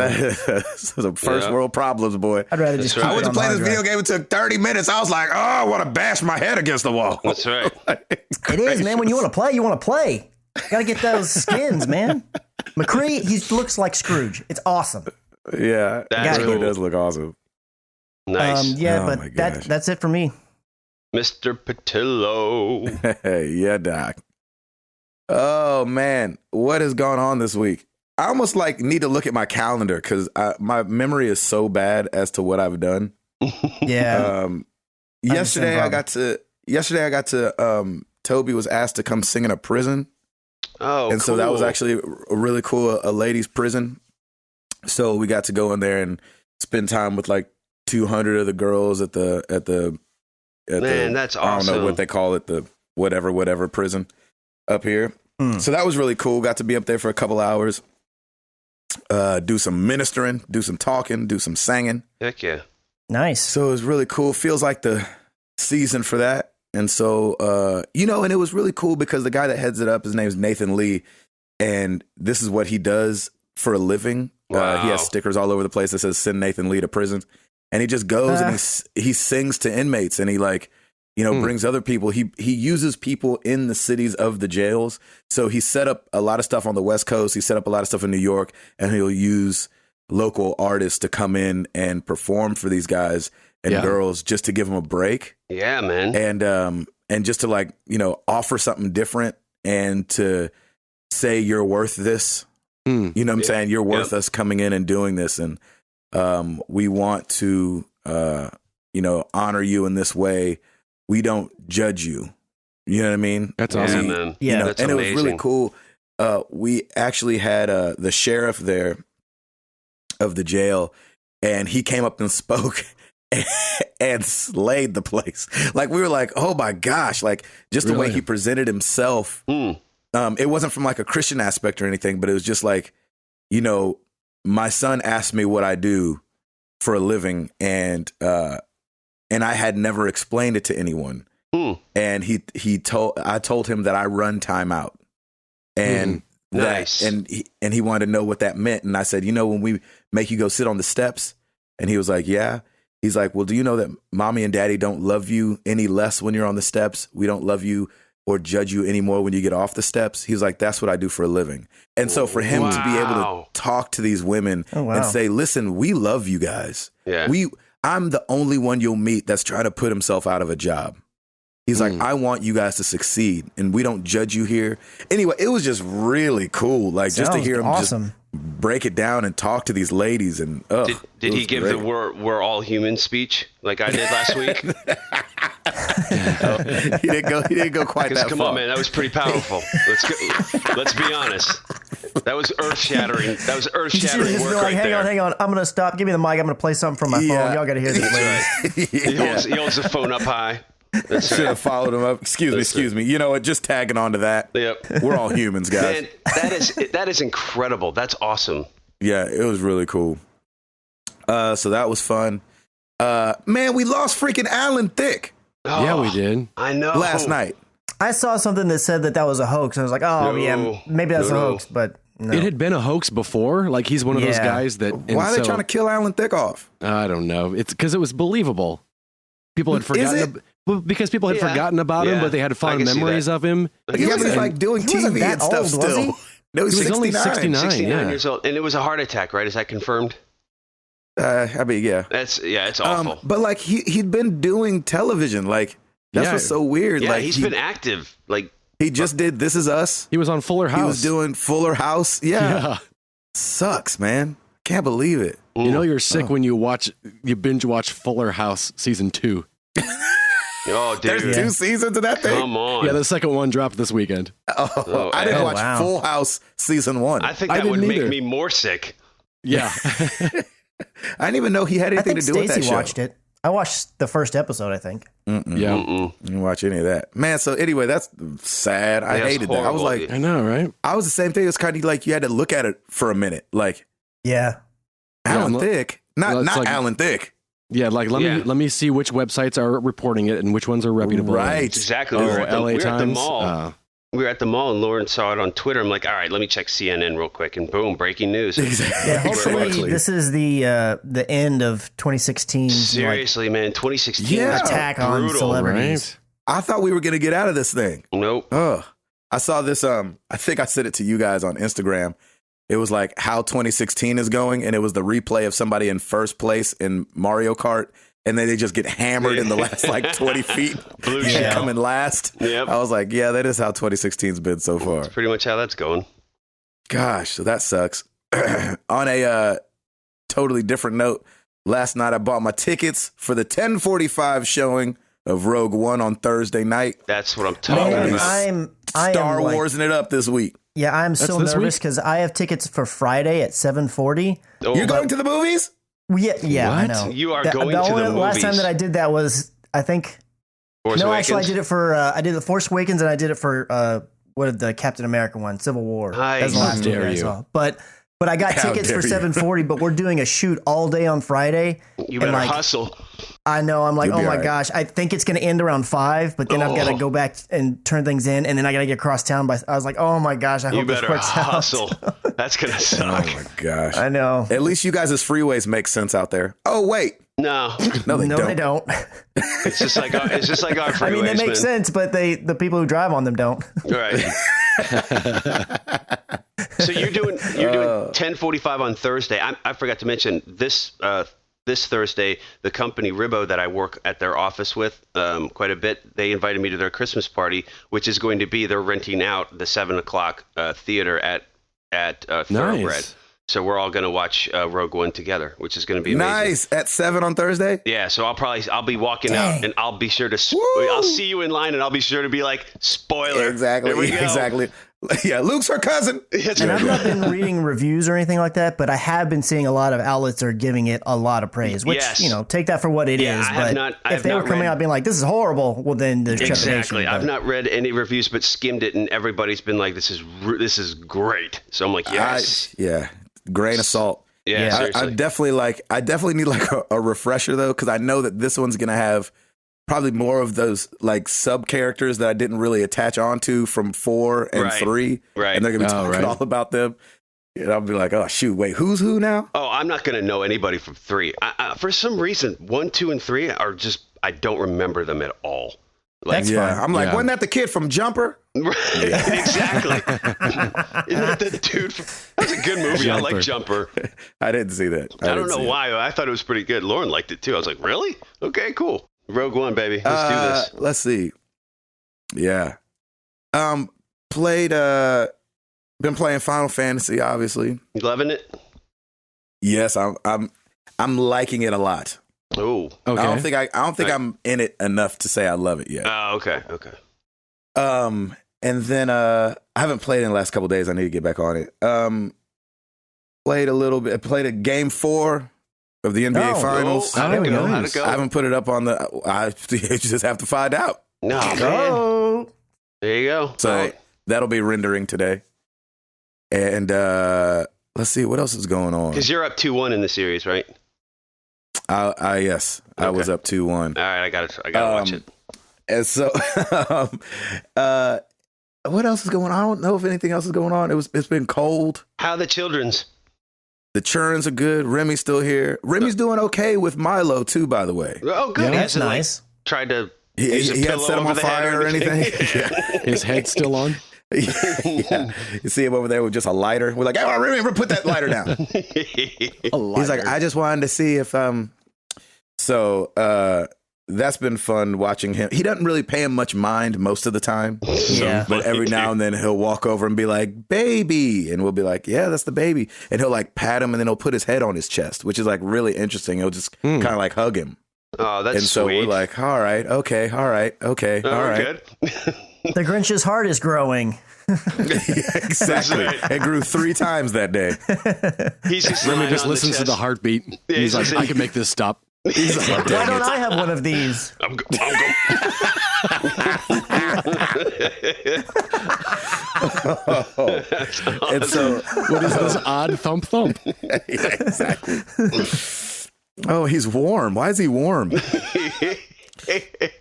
That's the first world problems, boy. I'd rather just That's keep right. I it went to on play the this hard video drive. game. It took 30 minutes. I was like, oh, I want to bash my head against the wall. That's right. It is, man. When you want to play, you want to play. Got to get those skins, man. McCree, he looks like Scrooge. It's awesome. Yeah, That's it really cool. does look awesome. Nice. Yeah, Oh my but gosh. that's it for me. Mr. Patillo. Hey, yeah, Doc. Oh man, what has gone on this week? I almost like need to look at my calendar because my memory is so bad as to what I've done. Yeah. Yesterday I got to Toby was asked to come sing in a prison. Oh, And so that was actually a really cool, a ladies' prison. So we got to go in there and spend time with like 200 of the girls at the Man, that's I don't know awesome. what they call it, the whatever prison up here. So that was really cool. Got to be up there for a couple hours, do some ministering, do some talking, do some singing. Heck yeah. Nice. So it was really cool. Feels like the season for that. And so, and it was really cool because the guy that heads it up, his name's Nathan Lee. And this is what he does for a living. Wow. He has stickers all over the place that says send Nathan Lee to prison. And he just goes and he sings to inmates and he brings other people. He uses people in the cities of the jails. So he set up a lot of stuff on the West Coast. He set up a lot of stuff in New York, and he'll use local artists to come in and perform for these guys and girls just to give them a break. Yeah, man. And just to offer something different and to say you're worth this. You know what I'm saying? You're worth us coming in and doing this. And we want to, honor you in this way. We don't judge you. You know what I mean? That's awesome. Man. Yeah. That's and amazing. it was really cool. We actually had the sheriff there of the jail, and he came up and spoke and slayed the place. Like, we were like, oh my gosh, like just the way Really? he presented himself. It wasn't from like a Christian aspect or anything, but it was just like, my son asked me what I do for a living, and I had never explained it to anyone. And I told him that I run timeout, and Nice. and he wanted to know what that meant. And I said, when we make you go sit on the steps, and he was like, yeah. He's like, well, do you know that mommy and daddy don't love you any less when you're on the steps? We don't love you or judge you anymore when you get off the steps. He's like, that's what I do for a living. And so for him to be able to talk to these women and say, listen, we love you guys. Yeah. I'm the only one you'll meet that's trying to put himself out of a job. He's like, I want you guys to succeed, and we don't judge you here. Anyway, it was just really cool. Like, just to hear him just break it down and talk to these ladies. And did he give the "we're all human" speech like I did last week? He didn't go quite that far. Come on, man, that was pretty powerful. Let's be honest. That was earth shattering. That was earth shattering work right there. Hang on. I'm gonna stop. Give me the mic. I'm gonna play something from my phone. Y'all gotta hear this. Right. He holds the phone up high. Should have followed him up. Excuse me. You know what? Just tagging on to that. Yep. We're all humans, guys. Man, that is incredible. That's awesome. Yeah, it was really cool. So that was fun. Man, we lost freaking Alan Thicke. Oh, yeah, we did. I know. Last night. I saw something that said that was a hoax. I was like, maybe that's a hoax, but no. It had been a hoax before. Like, he's one of those guys that... Why are they trying to kill Alan Thicke off? I don't know. It's because it was believable. People had forgotten... Because people had forgotten about him, but they had fond memories of him. He was like doing TV and stuff still. No, he was only 69. 69 years old. And it was a heart attack, right? Is that confirmed? I mean, yeah. It's awful. But like he'd been doing television. Like that's what's so weird. Yeah, like he's been active. Like he just did This Is Us. He was on Fuller House. He was doing Fuller House. Yeah. Sucks, man. Can't believe it. You know you're sick when you binge watch Fuller House season 2. Oh, dude. There's 2 seasons of that thing? Come on. Yeah, the second one dropped this weekend. I didn't watch Full House season 1. I think that would make me more sick. Yeah. I didn't even know he had anything to do with that show. Stacey watched it. I watched the first episode, I think. Yeah. I didn't watch any of that. Man, so anyway, that's sad. I hated that. I was like... I know, right? I was the same thing. It's kind of like you had to look at it for a minute. Like... Yeah. Alan Thicke. Not like, Alan Thicke. Yeah, like let me see which websites are reporting it and which ones are reputable. Right, exactly. Oh, we were at the Times. mall. We were at the mall, and Lauren saw it on Twitter. I'm like, all right, let me check CNN real quick, and boom, breaking news. Exactly. Yeah, hopefully this is the end of 2016. Seriously, man, 2016 attack on celebrities. Right? I thought we were gonna get out of this thing. Nope. I saw this. I think I sent it to you guys on Instagram. It was like how 2016 is going, and it was the replay of somebody in first place in Mario Kart, and then they just get hammered in the last like 20 feet and come in last. Yep. I was like, yeah, that is how 2016's been so far. That's pretty much how that's going. Gosh, so that sucks. On a totally different note, last night I bought my tickets for the 10:45 showing of Rogue One on Thursday night. That's what I'm talking about. Star Warsing it up this week. Yeah, I'm so nervous because I have tickets for Friday at 7:40. You're going to the movies? Yeah, what? I know. You are going to the movies. The last time that I did that was, I think... Force Awakens? Actually, I did it for... I did the Force Awakens, and I did it for, the Captain America one, Civil War. That's the last movie I saw. But I got tickets for 7:40, but we're doing a shoot all day on Friday. You better hustle. I know. I'm like, oh my gosh. I think it's going to end around 5, but then I've got to go back and turn things in, and then I got to get across town. I was like, oh my gosh, I hope this works hustle. That's going to suck. Oh my gosh. I know. At least you guys' freeways make sense out there. Oh, wait. No, they don't. It's just like our freeways. I mean, they make sense, but the people who drive on them don't. Right. So you're doing 10:45 on Thursday. I forgot to mention this Thursday, the company Ribbo that I work at their office with quite a bit, they invited me to their Christmas party, which is going to be, they're renting out the 7:00 theater at Thoroughbred. Nice. So we're all going to watch Rogue One together, which is going to be amazing. Nice. At 7 on Thursday? Yeah, so I'll be walking out, and I'll be sure to I'll see you in line, and I'll be sure to be like, spoiler. Exactly. Here we go. Exactly. Yeah, Luke's her cousin. And I've not been reading reviews or anything like that, but I have been seeing a lot of outlets are giving it a lot of praise, which, take that for what it is. But if they were coming out being like, this is horrible, well, then there's trepidation. Exactly. I've not read any reviews, but skimmed it, and everybody's been like, this is great. So I'm like, yes. Grain of salt. Yeah, seriously. I definitely need like a refresher though, because I know that this one's gonna have probably more of those like sub characters that I didn't really attach onto from 4 and 3, right? And they're gonna be talking all about them. And I'll be like, oh shoot, wait, who's who now? Oh, I'm not gonna know anybody from 3. For some reason, 1, 2, and 3 are just, I don't remember them at all. That's fun. I'm like, Yeah. wasn't that the kid from Jumper? Exactly. Isn't that the dude? That's a good movie. I like Jumper. I didn't see that. I don't know why. I thought it was pretty good. Lauren liked it too. I was like, really? Okay, cool. Rogue One, baby. Let's do this. Let's see. Yeah. Been playing Final Fantasy, obviously. You loving it? Yes, I'm liking it a lot. Oh. Okay. I don't think I'm in it enough to say I love it yet. Oh, okay. Okay. And then I haven't played in the last couple of days. I need to get back on it. Played a little bit. Played a game 4 of the NBA Finals. How'd it go? How'd it go? I haven't put it up on the. You just have to find out. No, man. Oh, There you go. So All right. that'll be rendering today. And let's see what else is going on. Because you're up 2-1 in the series, right? Yes, I was up 2-1. All right, I gotta watch it. And so, what else is going on? I don't know if anything else is going on. It's been cold. How are the children's? The churns are good. Remy's still here. Remy's doing okay with Milo too, by the way. Oh, good. yeah, He that's hasn't, like, nice. tried to. He use a hasn't pillow set him over on the head fire or anything. His head's still on. Yeah. You see him over there with just a lighter. We're like, oh, Remy, put that lighter down. He's like, I just wanted to see if So that's been fun watching him. He doesn't really pay him much mind most of the time. Yeah. But every now and then he'll walk over and be like, baby. And we'll be like, yeah, that's the baby. And he'll like pat him and then he'll put his head on his chest, which is like really interesting. He'll just kind of like hug him. Oh, that's And so sweet. we're like, all right, okay, all right, okay, all right. Good. The Grinch's heart is growing. Yeah, exactly. That's right. It grew 3 times that day. He's just Remy lying just on listens to the chest. heartteart. Yeah, He's he's like, listening. I can make this stop. He's like, Why dang don't it. I have one of these? I'm And so, What is this odd thump thump? yeah, exactly. Oh, he's warm. Why is he warm? We're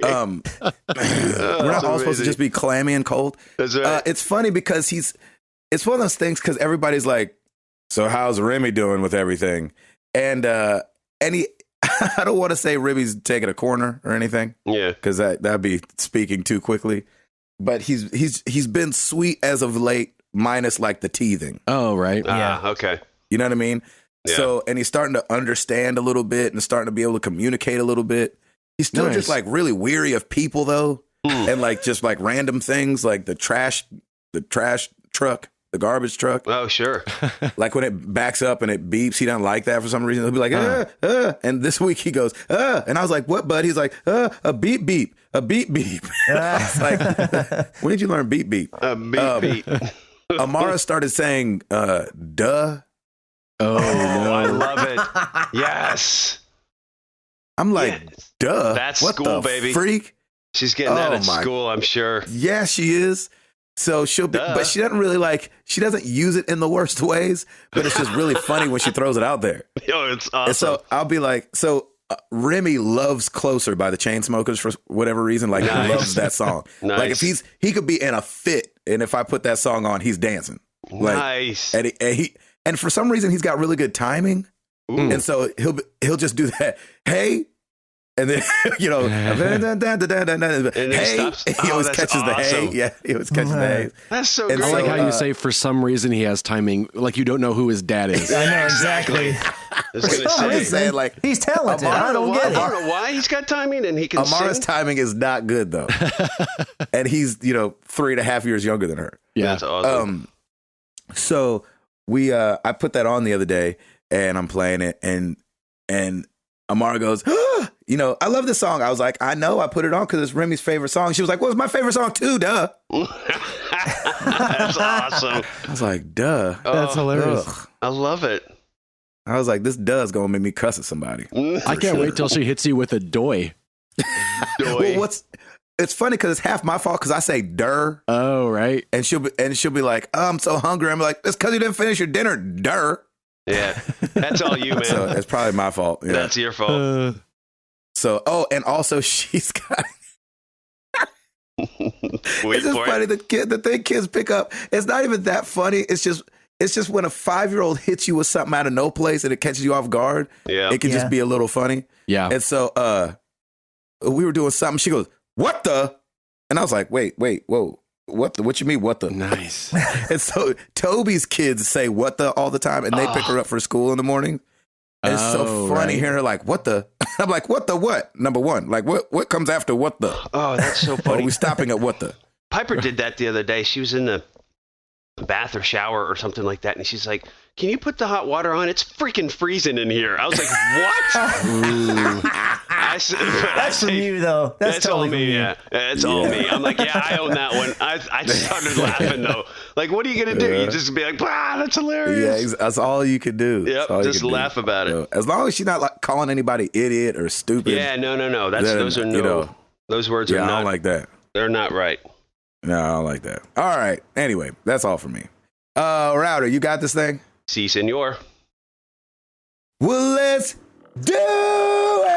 not all supposed to just be clammy and cold. That's right. It's funny because it's one of those things because everybody's like, so how's Remy doing with everything? And he, I don't want to say Remy's taking a corner or anything Yeah. because that'd be speaking too quickly. But he's been sweet as of late, minus like the teething. Oh, right. Yeah. Okay. You know what I mean? Yeah. So, and he's starting to understand a little bit and starting to be able to communicate a little bit. He's still Nice. just like really weary of people though. And like just like random things like the trash truck, the garbage truck. Oh, sure. Like when it backs up and it beeps, he doesn't like that for some reason. He'll be like, and this week he goes, and I was like, what, bud? He's like, a beep beep, a beep beep. It's like, when did you learn beep beep? Beat. Amara started saying, duh. Oh, no. I love it. Yes. I'm like, Yes. duh. That's what school, the baby. freak? She's getting that Oh, at my- school, I'm sure. Yeah, she is. So she'll be, Duh. but she doesn't really she doesn't use it in the worst ways, but it's just really funny when she throws it out there. Oh, it's And awesome. so I'll be like, Remy loves Closer by the Chainsmokers for whatever reason. Like Nice. he loves that song. Nice. Like if he could be in a fit. And if I put that song on, he's dancing. Like, Nice. and for some reason he's got really good timing. Ooh. And so he'll just do that. Hey. And then, then he hey, stops. he Oh, always that's catches the hay. awesome. Yeah, he always catches the hay. That's so And great. I like So, how you say for some reason he has timing, like you don't know who his dad is. I know exactly. I was gonna some I'm say. just saying, like, He's talented. Amara- I don't get I it. don't know why he's got timing and he can Amara's sing. timing is not good though, and he's 3.5 years younger than her. Yeah. That's awesome. So I put that on the other day, and I'm playing it, and Amara goes, I love this song. I was like, I know, I put it on because it's Remy's favorite song. She was like, well, it's my favorite song too, duh. That's awesome. I was like, duh. That's hilarious. Ugh. I love it. I was like, this duh is gonna make me cuss at somebody. I can't wait till she hits you with a doy. Well, it's funny because it's half my fault because I say "der" Oh, right. and she'll be like, oh, I'm so hungry. I'm like, it's because you didn't finish your dinner, der. Yeah, that's all you, man. So it's probably my fault. Yeah. That's your fault. So and also she's got. Wait It's just for funny it. the thing kids pick up. It's not even that funny. It's just when a 5-year-old hits you with something out of no place and it catches you off guard. Yeah. It can Yeah. just be a little funny. Yeah. And so we were doing something. She goes, "What the?" And I was like, wait, whoa. What you mean, what the? Nice. And so Toby's kids say what the all the time, and they pick her up for school in the morning. And it's so funny hearing her like, what the? I'm like, what the what? Number one, like what comes after what the? Oh, that's so funny. Are we stopping at what the? Piper did that the other day. She was in the bath or shower or something like that, and she's like, can you put the hot water on? It's freaking freezing in here. I was like, what? That's from you, though. That's totally all me, yeah. It's all me. I'm like, yeah, I own that one. I started laughing, though. Like, what are you going to do? You just be like, that's hilarious. Yeah, that's all you could do. Yep, just laugh about it. As long as she's not like calling anybody idiot or stupid. Yeah, no. Those are no. Those words are not. I don't like that. They're not right. No, I don't like that. All right. Anyway, that's all for me. Router, you got this thing? Si, senor. Well, let's do it!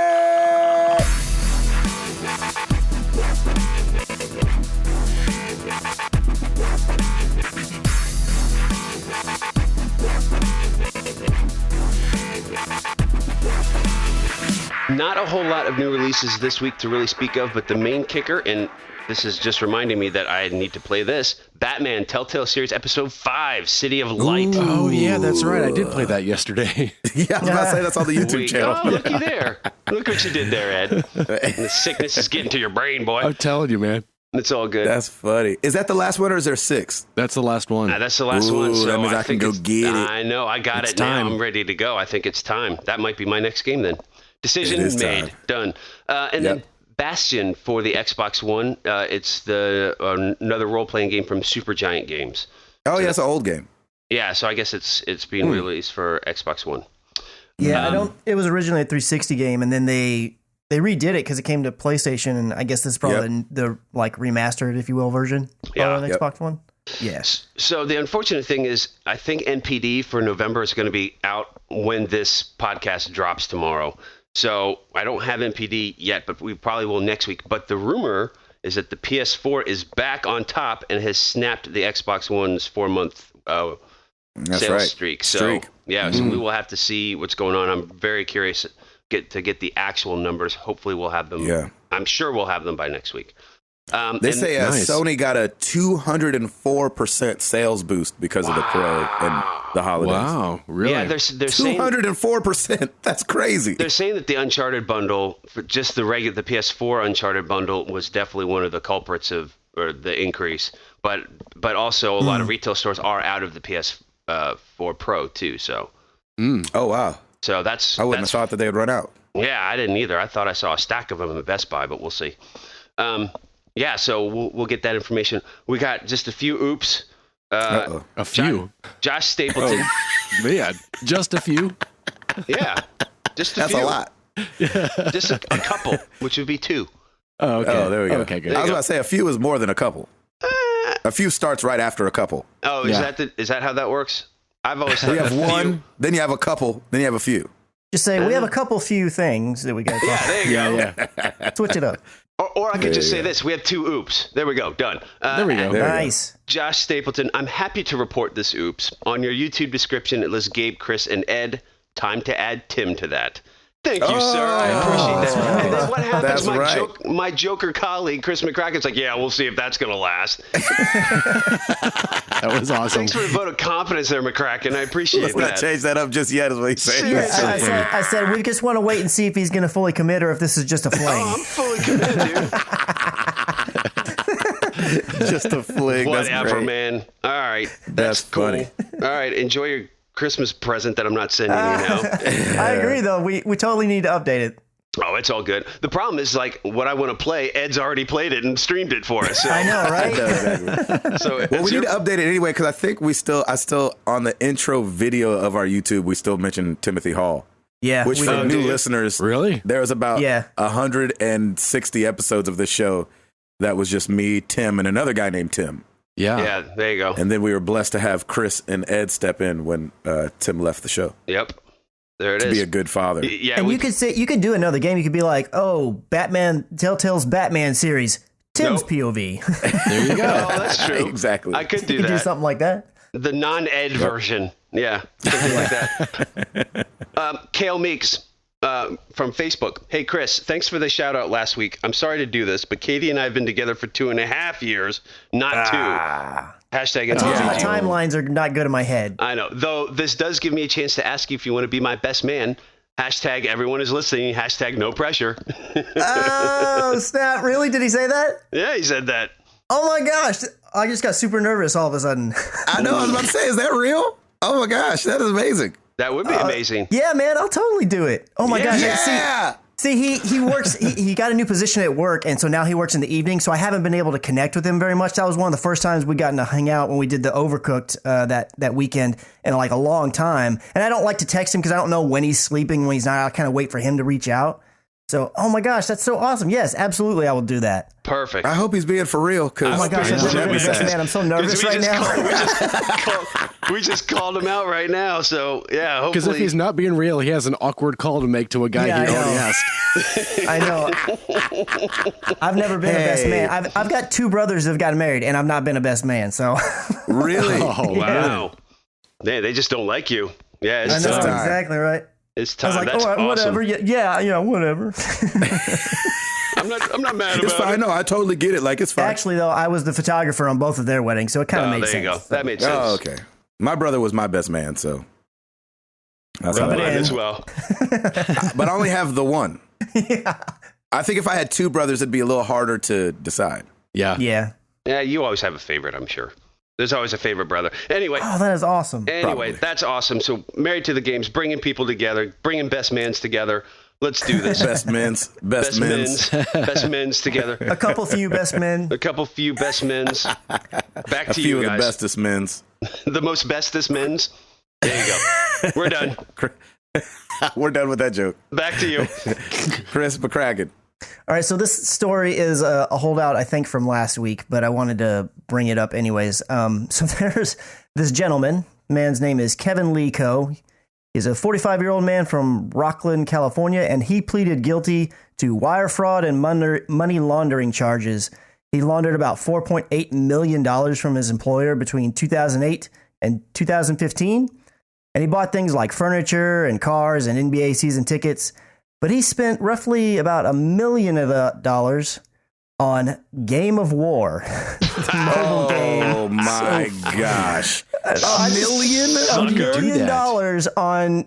Not a whole lot of new releases this week to really speak of, but the main kicker, and this is just reminding me that I need to play this, Batman Telltale Series Episode 5, City of Light. Ooh. Oh, yeah, that's right. I did play that yesterday. Yeah, I was about to say that's on the YouTube channel. Oh, looky there. Look what you did there, Ed. The sickness is getting to your brain, boy. I'm telling you, man. It's all good. That's funny. Is that the last one or is there 6? That's the last one. That's the last one. So that means I can go get it. I know. I got it time. now. I'm ready to go. I think it's time. That might be my next game then. Decision made. Time. Done. And then Bastion for the Xbox One. It's the another role-playing game from Supergiant Games. Oh, yeah, it's an old game. Yeah, so I guess it's being released for Xbox One. Yeah, it was originally a 360 game, and then they redid it because it came to PlayStation, and I guess this is probably the like remastered, if you will, version of the Xbox One. Yes. So the unfortunate thing is, I think NPD for November is going to be out when this podcast drops tomorrow. So I don't have NPD yet, but we probably will next week. But the rumor is that the PS4 is back on top and has snapped the Xbox One's 4-month sales streak. So so we will have to see what's going on. I'm very curious to get the actual numbers. Hopefully we'll have them. Yeah. I'm sure we'll have them by next week. They say Sony got a 204% sales boost because of the Pro and the holidays. Wow, really? Yeah, they're 204%. That's crazy. They're saying that the Uncharted bundle, for just the PS4 Uncharted bundle, was definitely one of the culprits of the increase. But also a lot of retail stores are out of the PS4 Pro too. So. Oh wow. So I wouldn't have thought that they would run out. Yeah, I didn't either. I thought I saw a stack of them at Best Buy, but we'll see. Yeah, so we'll get that information. We got just a few oops. A few. Josh Stapleton. Yeah, just a few. Yeah, just a few. That's a lot. Just a couple, which would be 2. Oh, okay. Oh, there we go. Okay, good. I was about to say a few is more than a couple. A few starts right after a couple. Oh, is that how that works? I've always thought you have one, then you have a couple, then you have a few. Just say we have a few things that we got. Yeah, there you go. Yeah. Switch it up. Or I could just say this. We have 2 oops. There we go. Done. There we go. Nice. Josh Stapleton, I'm happy to report this oops. On your YouTube description, it lists Gabe, Chris, and Ed. Time to add Tim to that. Thank you, sir. I appreciate that. Right. And then what happens? My Joker colleague, Chris McCracken's like, yeah, we'll see if that's going to last. That was awesome. Thanks for the vote of confidence there, McCracken. I appreciate Let's that. not change that up just yet, is what he's saying. I said we just want to wait and see if he's going to fully commit or if this is just a fling. Oh, I'm fully committed, dude. Just a fling. Whatever, man. All right. That's cool. funny. All right. Enjoy your Christmas present that I'm not sending you now. I agree, though. We totally need to update it. Oh, it's all good. The problem is, like, what I want to play, Ed's already played it and streamed it for us. So. I know, right? Exactly. So we need to update it anyway, because I think I still, on the intro video of our YouTube, we still mentioned Timothy Hall. Yeah. Which for new listeners, really? There was about 160 episodes of this show that was just me, Tim, and another guy named Tim. Yeah, there you go. And then we were blessed to have Chris and Ed step in when Tim left the show. Yep. There it is. To be a good father. Yeah, and you could do another game. You could be like, Telltale's Batman series, Tim's POV. There you go. Oh, that's true. Exactly. I could do you that. Do something like that. The non-Ed version. Yeah, something like that. Kale Meeks. from Facebook. Hey, Chris, thanks for the shout out last week. I'm sorry to do this, but Katie and I have been together for 2.5 years, not 2. Hashtag I told you my timelines are not good in my head. I know. Though this does give me a chance to ask you if you want to be my best man. Hashtag everyone is listening. Hashtag no pressure. Oh, snap. Really? Did he say that? Yeah, he said that. Oh, my gosh. I just got super nervous all of a sudden. I know. I was about to say, is that real? Oh my gosh, that is amazing. That would be amazing. Yeah, man, I'll totally do it. Oh my gosh. Yeah. See, he works, he got a new position at work, and so now he works in the evening, so I haven't been able to connect with him very much. That was one of the first times we gotten to hang out when we did the Overcooked that weekend in like a long time. And I don't like to text him because I don't know when he's sleeping, when he's not. I kind of wait for him to reach out. So, oh my gosh, that's so awesome. Yes, absolutely, I will do that. Perfect. I hope he's being for real. Oh my gosh, man, I'm so nervous right now. We just called him out right now, so yeah, hopefully. Because if he's not being real, he has an awkward call to make to a guy he already asked. I know. I've never been a best man. I've got 2 brothers that have gotten married, and I've not been a best man, so. Really? Oh, wow. They just don't like you. Yeah, it's I know, time. exactly right. It's time. I was like, That's awesome. whatever. Yeah, whatever. I'm not mad about It's fine. it. No, I totally get it. Like, it's fine. Actually, though, I was the photographer on both of their weddings, so it kind of made sense. There you go. That made sense. Oh, okay. My brother was my best man, so. That's Rub how it I in like as well. But I only have the one. Yeah. I think if I had 2 brothers, it'd be a little harder to decide. Yeah. Yeah. Yeah, you always have a favorite, I'm sure. There's always a favorite brother. Anyway. Oh, that is awesome. Anyway, that's awesome. So, Married to the Games, bringing people together, bringing best mans together. Let's do this. Best men's together. A couple few best men. A couple few best men's. Back to you guys. A few of the bestest men's. The most bestest men's. There you go. We're done. We're done with that joke. Back to you. Chris McCracken. All right, so this story is a holdout, I think, from last week, but I wanted to bring it up anyways. So there's this gentleman. Man's name is Kevin Lee Coe. He's a 45-year-old man from Rockland, California, and he pleaded guilty to wire fraud and money laundering charges. He laundered about $4.8 million from his employer between 2008 and 2015, and he bought things like furniture and cars and NBA season tickets. But he spent roughly about $1 million of the dollars on Game of War. Oh my gosh. $1 million on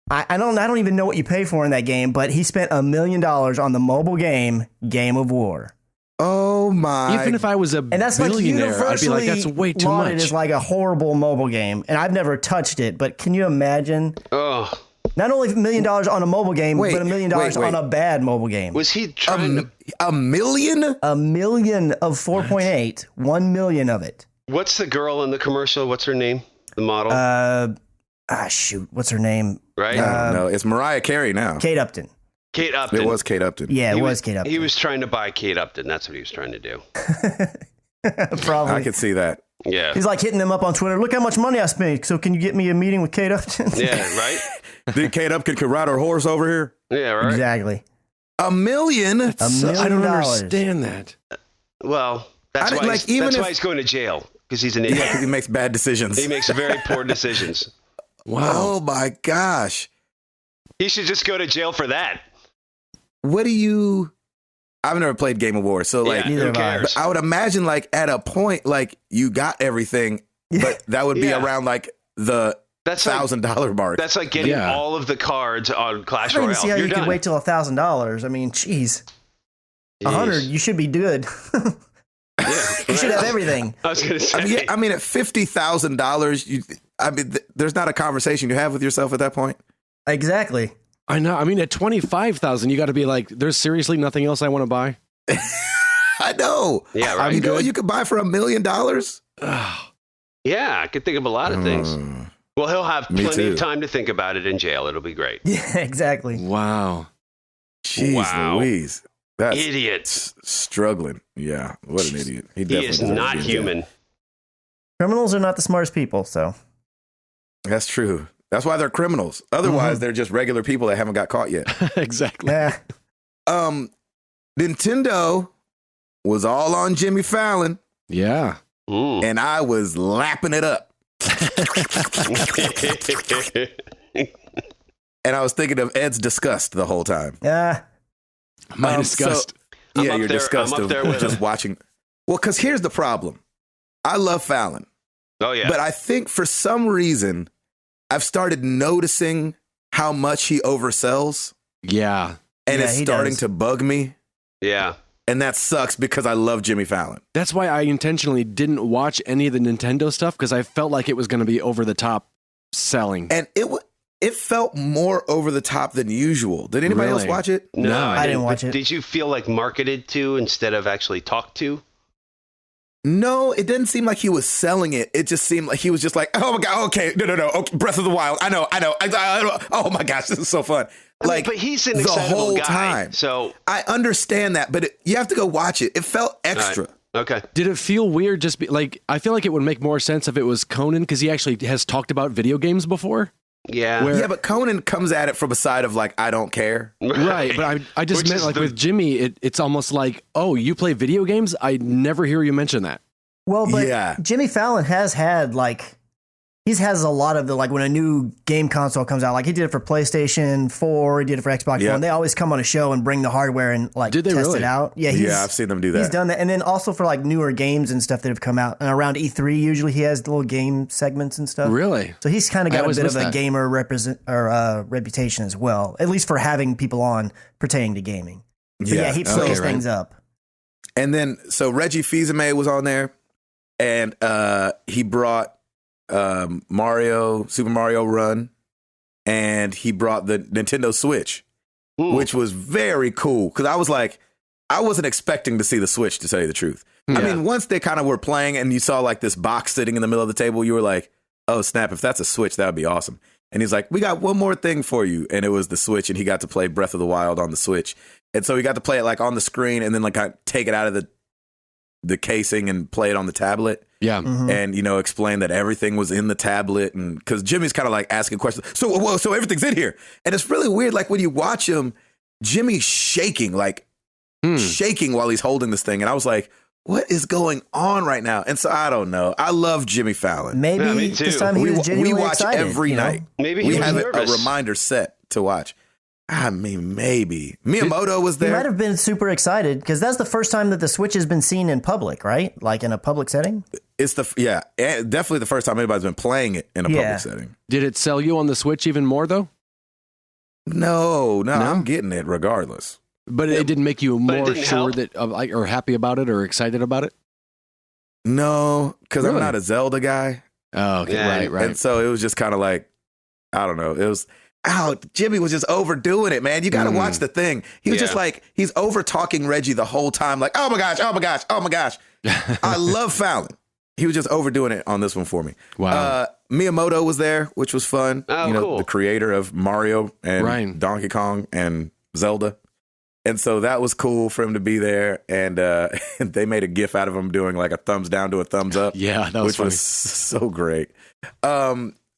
I don't even know what you pay for in that game, but he spent $1 million on the mobile game Game of War. Oh my. Even if I was a billionaire, I'd be like, that's way too much. It is like a horrible mobile game, and I've never touched it, but can you imagine? Oh. Not only $1 million on a mobile game, but $1 million on a bad mobile game. Was he trying to... $1 million? $1 million of 4.8, $1 million of it. What's the girl in the commercial? What's her name? The model? Shoot. What's her name? Right? No, it's Mariah Carey now. Kate Upton. Kate Upton. It was Kate Upton. Yeah, it was Kate Upton. He was trying to buy Kate Upton. That's what he was trying to do. Probably. I could see that. Yeah. He's like hitting them up on Twitter. Look how much money I spent. So can you get me a meeting with Kate Upton? Yeah, right? Think Kate Upton could ride her horse over here? Yeah, right? Exactly. $1 million? $1 million. I don't understand that. Well, that's why he's going to jail, because he's an idiot. Yeah, because he makes bad decisions. He makes very poor decisions. Wow. Oh my gosh. He should just go to jail for that. What do you... I've never played Game of War, so like, who cares? I would imagine like at a point, like you got everything, but that would be around like the $1,000 mark. That's like getting all of the cards on Clash I don't Royale. even see how you could wait till $1,000. I mean, jeez. 100, you should be good. You should have everything. I was going to say. I mean, at $50,000, there's not a conversation you have with yourself at that point. Exactly. I know. I mean, at 25,000, you got to be like, there's seriously nothing else I want to buy. I know. Yeah, right. You know what you could buy for $1 million? Yeah, I could think of a lot of things. Well, he'll have plenty of time to think about it in jail. It'll be great. Yeah, exactly. Wow. Jeez Louise. That's idiot. Struggling. Yeah. What an idiot. He is not human. Criminals are not the smartest people, so. That's true. That's why they're criminals. Otherwise, they're just regular people that haven't got caught yet. Exactly. Yeah. Nintendo was all on Jimmy Fallon. Yeah. And I was lapping it up. and I was thinking of Ed's disgust the whole time. Yeah. My disgust. So, yeah, I'm your up there- disgust I'm up of there with just him. watching. Well, because here's the problem. I love Fallon, Oh yeah. but I think for some reason I've started noticing how much he oversells, Yeah. and Yeah, it's he starting does. to bug me. yeah. And that sucks because I love Jimmy Fallon. That's why I intentionally didn't watch any of the Nintendo stuff because I felt like it was going to be over the top selling. And it felt more over the top than usual. Did anybody else Really? watch it? No, I didn't watch But it. Did you feel like marketed to instead of actually talked to? No, it didn't seem like he was selling it. It just seemed like he was just like, oh my God, okay, no. Okay, Breath of the Wild. I know. Oh my gosh, this is so fun. Like, but he's an the excitable whole guy. time. So I understand that, but you have to go watch it. It felt extra. okay. Did it feel weird I feel like it would make more sense if it was Conan because he actually has talked about video games before. Yeah. Where- Yeah, but Conan comes at it from a side of like, I don't care. Right, but I just Which meant is like the- with Jimmy, it's almost like, oh, you play video games? I never hear you mention that. Well, but Yeah. Jimmy Fallon has had he has a lot of the when a new game console comes out, like he did it for PlayStation 4, he did it for Xbox Yeah. One. They always come on a show and bring the hardware and Did they test really? it out. Yeah, I've seen them do that. He's done that, and then also for newer games and stuff that have come out. And around E3, usually he has little game segments and stuff. Really? So he's kind of I got a always bit of miss a that. gamer reputation as well, at least for having people on pertaining to gaming. But yeah, he okay, plays right. things up. And then, so Reggie Fils-Aimé was on there, and he brought Super Mario Run, and he brought the Nintendo Switch, which was very cool. Because I was like, I wasn't expecting to see the Switch, to tell you the truth. I Yeah. mean, once they kind of were playing and you saw like this box sitting in the middle of the table, you were like, oh snap, if that's a Switch, that would be awesome. And he's like, we got one more thing for you. And it was the Switch, and he got to play Breath of the Wild on the Switch. And so he got to play it like on the screen and then like take it out of the casing and play it on the tablet. Yeah. Mhm. And, explain that everything was in the tablet. And because Jimmy's kind of like asking questions. So everything's in here. And it's really weird. Like when you watch him, Jimmy's shaking while he's holding this thing. And I was like, what is going on right now? And so I don't know. I love Jimmy Fallon. Maybe Yeah, me too. this time he was We genuinely watch excited, every night. Maybe he We was have nervous. a reminder set to watch. I mean, maybe. Miyamoto was He there. might have been super excited because that's the first time that the Switch has been seen in public, right? Like in a public setting. It's definitely the first time anybody's been playing it in a public setting. Did it sell you on the Switch even more though? No, I'm getting it regardless. But it didn't make you But it more didn't sure help? that or happy about it or excited about it? No, because I'm Really? not a Zelda guy. Oh, okay. Yeah, right. And so it was just kind of like, I don't know. It was, Jimmy was just overdoing it, man. You got to watch the thing. He was just Yeah. like, he's over talking Reggie the whole time. Like, oh my gosh. I love Fallon. He was just overdoing it on this one for me. Wow. Miyamoto was there, which was fun. Oh, cool. The creator of Mario and Right. Donkey Kong and Zelda. And so that was cool for him to be there. And they made a gif out of him doing like a thumbs down to a thumbs up. Yeah, that was which funny. was so great.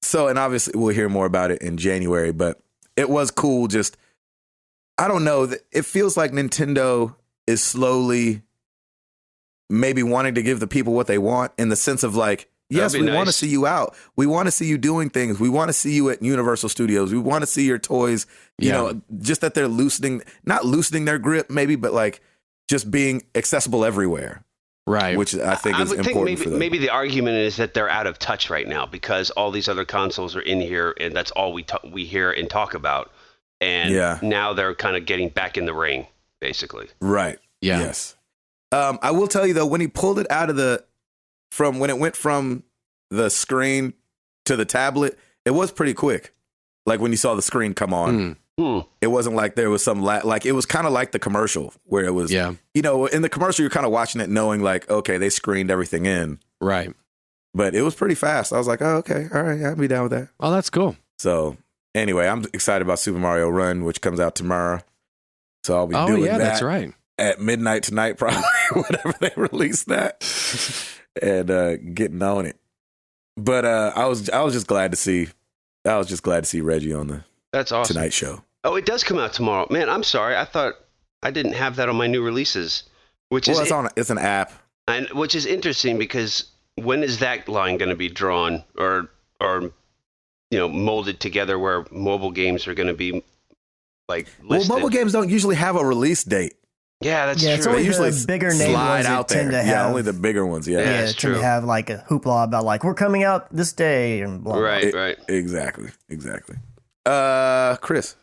So, and obviously we'll hear more about it in January, but it was cool. Just, I don't know. It feels like Nintendo is slowly maybe wanting to give the people what they want in the sense of like, yes, That'd be we want to nice. see you out. We want to see you doing things. We want to see you at Universal Studios. We want to see your toys, just that they're not loosening their grip maybe, but like just being accessible everywhere. Right. Which I think I is would important think for them. maybe the argument is that they're out of touch right now because all these other consoles are in here and that's all we hear and talk about. And now they're kind of getting back in the ring, basically. Right. Yeah. Yes. I will tell you though, when he pulled it out of when it went from the screen to the tablet, it was pretty quick. Like when you saw the screen come on, it wasn't like there was some like it was kind of like the commercial where it was, in the commercial you're kind of watching it knowing like, okay, they screened everything in. Right. But it was pretty fast. I was like, oh, okay, all right, I'll be down with that. Oh, that's cool. So anyway, I'm excited about Super Mario Run, which comes out tomorrow. So I'll be doing that. That's right. At midnight tonight, probably, whenever they release that, and getting on it. But I was just glad to see Reggie on the That's awesome. Tonight Show. Oh, it does come out tomorrow. Man, I'm sorry. I thought I didn't have that on my new releases, which Well, it's an app. and which is interesting because when is that line going to be drawn or molded together where mobile games are going to be like listed. Well, mobile games don't usually have a release date. Yeah, that's It's true. only Usually the bigger name slide ones out that tend there. to have. Only the bigger ones. Yeah, Yeah. Tend true. to have like a hoopla about like we're coming out this day and blah. Blah. Right. Exactly. Chris.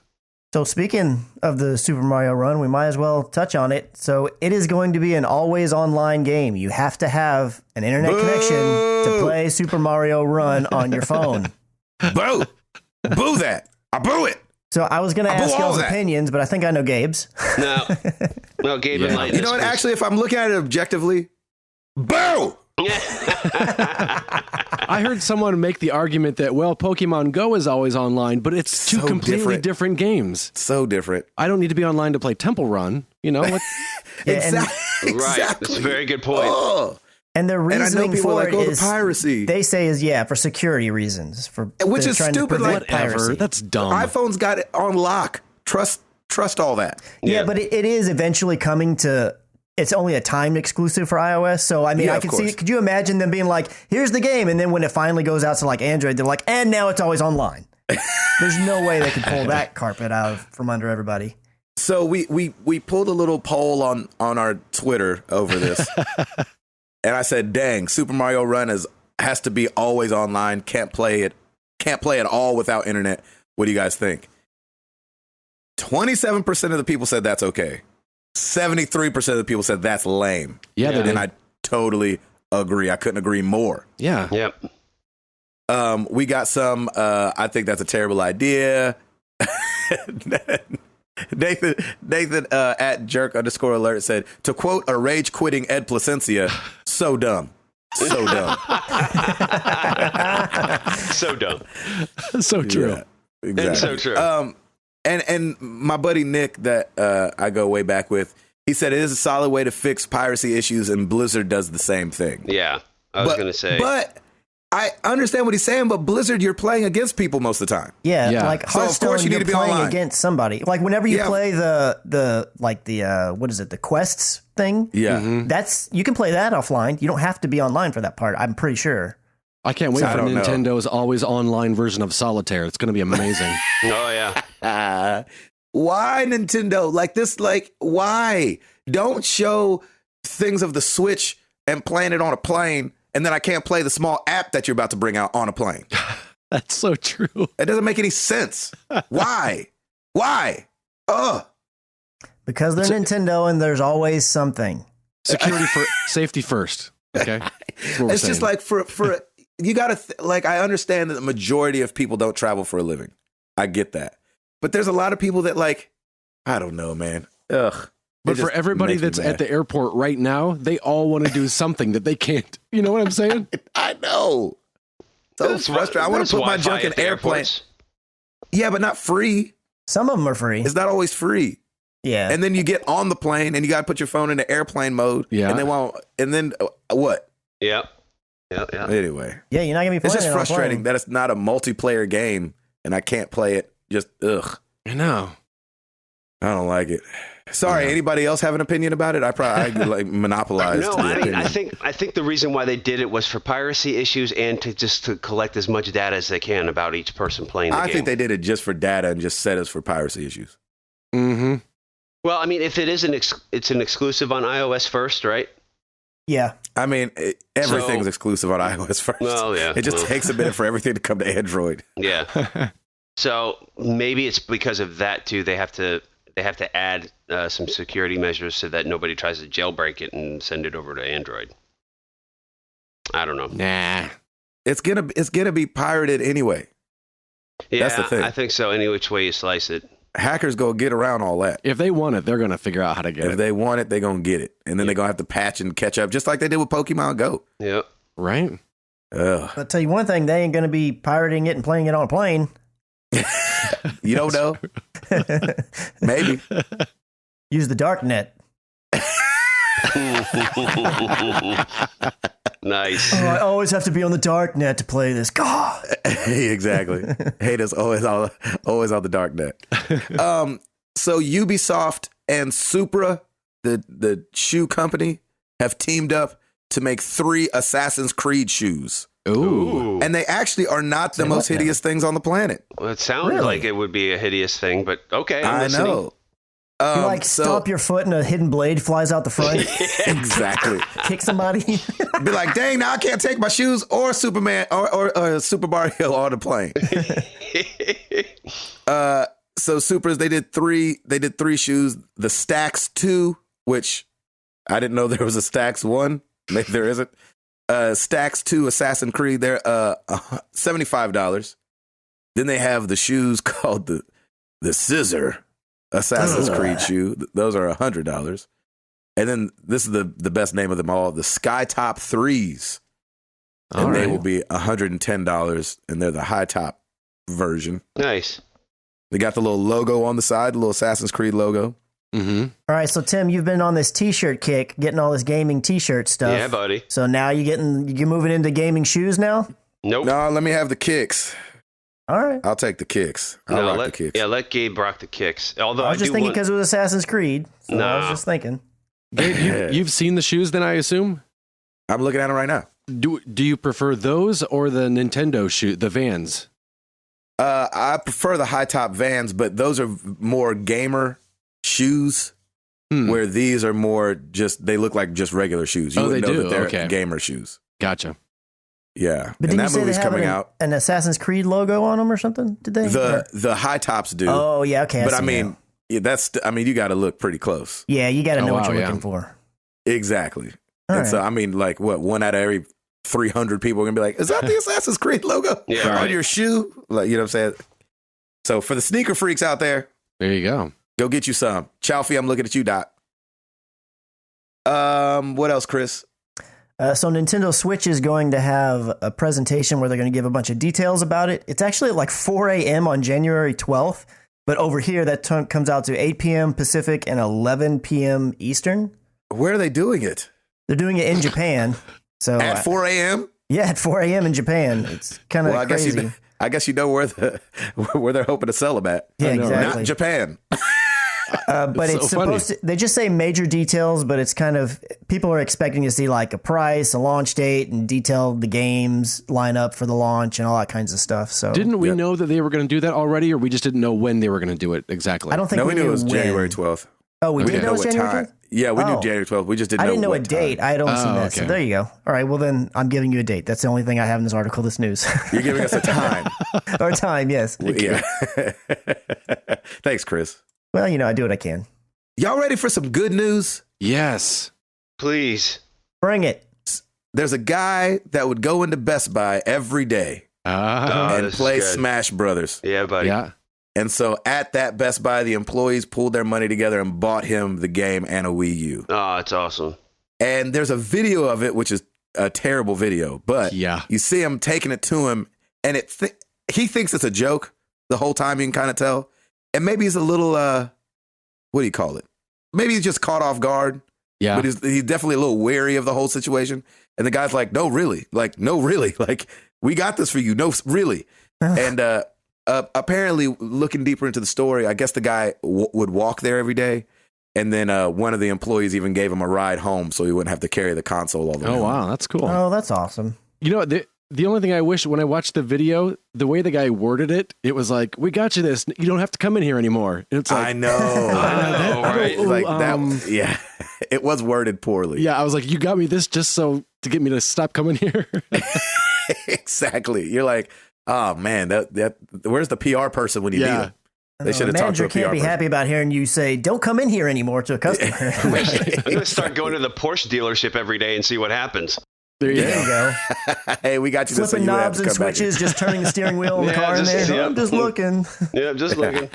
So speaking of the Super Mario Run, we might as well touch on it. So it is going to be an always online game. You have to have an internet connection to play Super Mario Run on your phone. Boo that. I boo it. So I was going to ask all y'all's that. opinions, but I think I know Gabe's. No, Gabe and Light. You know what? Actually, if I'm looking at it objectively, boo. I heard someone make the argument that, well, Pokemon Go is always online, but it's two So completely different games. So different. I don't need to be online to play Temple Run. What? Exactly. Right. That's a very good point. Oh. And the And I know reasoning people are for like, it the is piracy. they say is for security reasons, Which they're is trying to stupid, prevent like, Whatever. piracy. That's dumb. iPhone's got it on lock. Trust all that. Yeah, Yeah. but it is eventually coming to. It's only a timed exclusive for iOS, so I mean, Yeah, I of can course. see. Could you imagine them being like, "Here's the game," and then when it finally goes out to like Android, they're like, "And now it's always online." There's no way they could pull that carpet out from under everybody. So we pulled a little poll on our Twitter over this. And I said, dang, Super Mario Run has to be always online. Can't play at all without internet. What do you guys think? 27% of the people said that's okay. 73% of the people said that's lame. Yeah, they And did. I totally agree. I couldn't agree more. Yeah. Yep. We got some, I think that's a terrible idea. Nathan at jerk_alert said, to quote a rage quitting Ed Placencia, so dumb. So dumb. So dumb. So true. Yeah, exactly. And so true. And my buddy Nick that I go way back with, he said it is a solid way to fix piracy issues, and Blizzard does the same thing. Yeah. I was going to say. But I understand what he's saying, but Blizzard, you're playing against people most of the time. Yeah, Yeah. like So, of Hearthstone, course you need you're to be playing online. against somebody. Like whenever you Yeah. play the what is it, the quests thing? Yeah. That's you can play that offline. You don't have to be online for that part. I'm pretty sure. I can't wait I for don't know. Nintendo's always online version of Solitaire. It's going to be amazing. Oh, yeah. Why Nintendo? Like this, why? Don't show things of the Switch and playing it on a plane, and then I can't play the small app that you're about to bring out on a plane. That's so true. It doesn't make any sense. Why? Why? Because they're Nintendo and there's always something. Safety first. Okay. That's what we're It's just saying. like for you got to I understand that the majority of people don't travel for a living. I get that. But there's a lot of people that I don't know, man. Ugh. But for everybody that's at the airport right now, they all want to do something that they can't. You know what I'm saying? I know. So That's frustrating. I want to there's put my Wi-Fi junk in at the airplanes. airports. Yeah, but not free. Some of them are free. It's not always free. Yeah. And then you get on the plane and you got to put your phone into airplane mode. Yeah. And then what? Yep. Yeah. Anyway, Yeah, you're not gonna be it's playing just it on a frustrating plane. that it's not a multiplayer game and I can't play it. Just ugh. I know. I don't like it. Sorry, anybody else have an opinion about it? I monopolized. No, the I mean, opinion. I think the reason why they did it was for piracy issues and to collect as much data as they can about each person playing the game. I think they did it just for data and just set us for piracy issues. Mm-hmm. Well, I mean, if it is it's an exclusive on iOS first, right? Yeah. I mean, everything's So- exclusive on iOS first. Well, yeah. It just well, takes a minute for everything to come to Android. Yeah. So maybe it's because of that too. They have to add some security measures so that nobody tries to jailbreak it and send it over to Android. I don't know. Nah. It's gonna be pirated anyway. Yeah, That's the thing. I think so. Any which way you slice it. Hackers go get around all that. If they want it, they're going to figure out how to get If it. they want it, they're gonna get it, and then they're gonna have to patch and catch up, just like they did with Pokemon Go. Yep. Right? Ugh. I'll tell you one thing, they ain't gonna be pirating it and playing it on a plane. You don't know? Maybe. Use the dark net. Nice. Oh, I always have to be on the dark net to play this. God. Exactly. Haters always on the dark net. So Ubisoft and Supra, the shoe company, have teamed up to make 3 Assassin's Creed shoes. Ooh. And they actually are not the most hideous things on the planet. Well, it sounds like it would be a hideous thing, but okay. I know. You stomp your foot and a hidden blade flies out the front. Exactly. Kick somebody. Be like, dang, now I can't take my shoes or Superman or Super Mario on the plane. So Supers, they did three shoes. The Stacks 2, which I didn't know there was a Stacks 1. Maybe there isn't. Stacks 2 Assassin's Creed, they're $75. Then they have the shoes called the Scissor Assassin's Creed shoe. Those are $100. And then this is the best name of them all, the Skytop 3s. And they will be $110, and they're the high top version. Nice. They got the little logo on the side, the little Assassin's Creed logo. Mm-hmm. All right, so Tim, you've been on this T-shirt kick, getting all this gaming T-shirt stuff. Yeah, buddy. So now you're moving into gaming shoes now? Nope. No, let me have the kicks. All right. I'll take the kicks. I'll rock the kicks. Yeah, let Gabe rock the kicks. Although I was just thinking because it was Assassin's Creed. So I was just thinking. Gabe, you've seen the shoes then, I assume? I'm looking at them right now. Do you prefer those or the Nintendo shoe, the Vans? I prefer the high top Vans, but those are more gamer shoes, where these are more they look like just regular shoes. You wouldn't know that they're gamer shoes. Gotcha. Yeah. But and did that you say movie's they have coming out. An Assassin's Creed logo on them or something? Did they? The high tops do. Oh, yeah. Okay. But I mean, you got to look pretty close. Yeah, you got to know what you're looking for. Exactly. So, I mean, like, one out of every 300 people are going to be like, is that the Assassin's Creed logo on your shoe? Like, you know what I'm saying? So, for the sneaker freaks out there, you go get you some. Chalfie, I'm looking at you, Doc. What else, Chris? So Nintendo Switch is going to have a presentation where they're going to give a bunch of details about it. It's actually at like 4 a.m. on January 12th, but over here that comes out to 8 p.m. Pacific and 11 p.m. Eastern. Where are they doing it? They're doing it in Japan. So at 4 a.m.? Yeah, at 4 a.m. in Japan. It's kind of crazy. I guess you know where they're hoping to sell them at. Yeah, exactly. Not Japan. But it's supposed to, they just say major details, but it's kind of, people are expecting to see like a price, a launch date, and detail the games lineup for the launch and all that kinds of stuff. So didn't we know that they were going to do that already, or we just didn't know when they were going to do it exactly? I don't think we knew it was January 12th. Oh, we didn't know it was January 12th? Yeah, we knew January 12th. We just didn't know. I didn't know a what date. time. I had only seen that. Okay. So there you go. All right. Well, then I'm giving you a date. That's the only thing I have in this article, this news. You're giving us a time. Or time, yes. Yeah. Thanks, Chris. Well, I do what I can. Y'all ready for some good news? Yes. Please. Bring it. There's a guy that would go into Best Buy every day and play Smash Brothers. Yeah, buddy. Yeah. And so at that Best Buy, the employees pulled their money together and bought him the game and a Wii U. Oh, it's awesome. And there's a video of it, which is a terrible video. But you see him taking it to him, and he thinks it's a joke the whole time, you can kind of tell. And maybe he's a little, what do you call it? Maybe he's just caught off guard. Yeah. But he's definitely a little wary of the whole situation. And the guy's like, no, really. Like, we got this for you. No, really. And apparently, looking deeper into the story, I guess the guy would walk there every day. And then one of the employees even gave him a ride home so he wouldn't have to carry the console all the way home. Oh, wow. That's cool. Oh, that's awesome. You know, the only thing I wish when I watched the video, the way the guy worded it, it was like, we got you this. You don't have to come in here anymore. And it's like, I know. Right? Like that. Yeah. It was worded poorly. Yeah. I was like, you got me this just to get me to stop coming here. Exactly. You're like, oh man, that where's the PR person when you need them? They should have talked to a PR person. Manager can't be happy about hearing you say, don't come in here anymore to a customer. I'm going to start going to the Porsche dealership every day and see what happens. There you go. Hey, we got you this. Flipping knobs and switches, just turning the steering wheel in the car in there. Yeah. I'm just looking. Yeah, I'm just looking.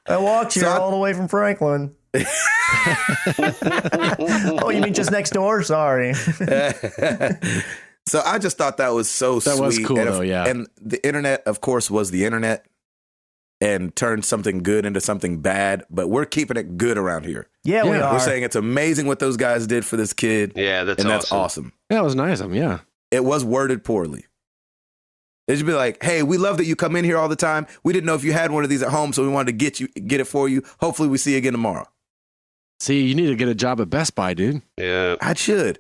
I walked here all the way from Franklin. Oh, you mean just next door? Sorry. So I just thought that was so sweet. That was cool, though, yeah. And the internet, of course, was the internet and turned something good into something bad. But we're keeping it good around here. Yeah, we are. We're saying it's amazing what those guys did for this kid. Yeah, that's awesome. Yeah, it was nice of them, yeah. It was worded poorly. They should be like, hey, we love that you come in here all the time. We didn't know if you had one of these at home, so we wanted to get it for you. Hopefully we see you again tomorrow. See, you need to get a job at Best Buy, dude. Yeah. I should.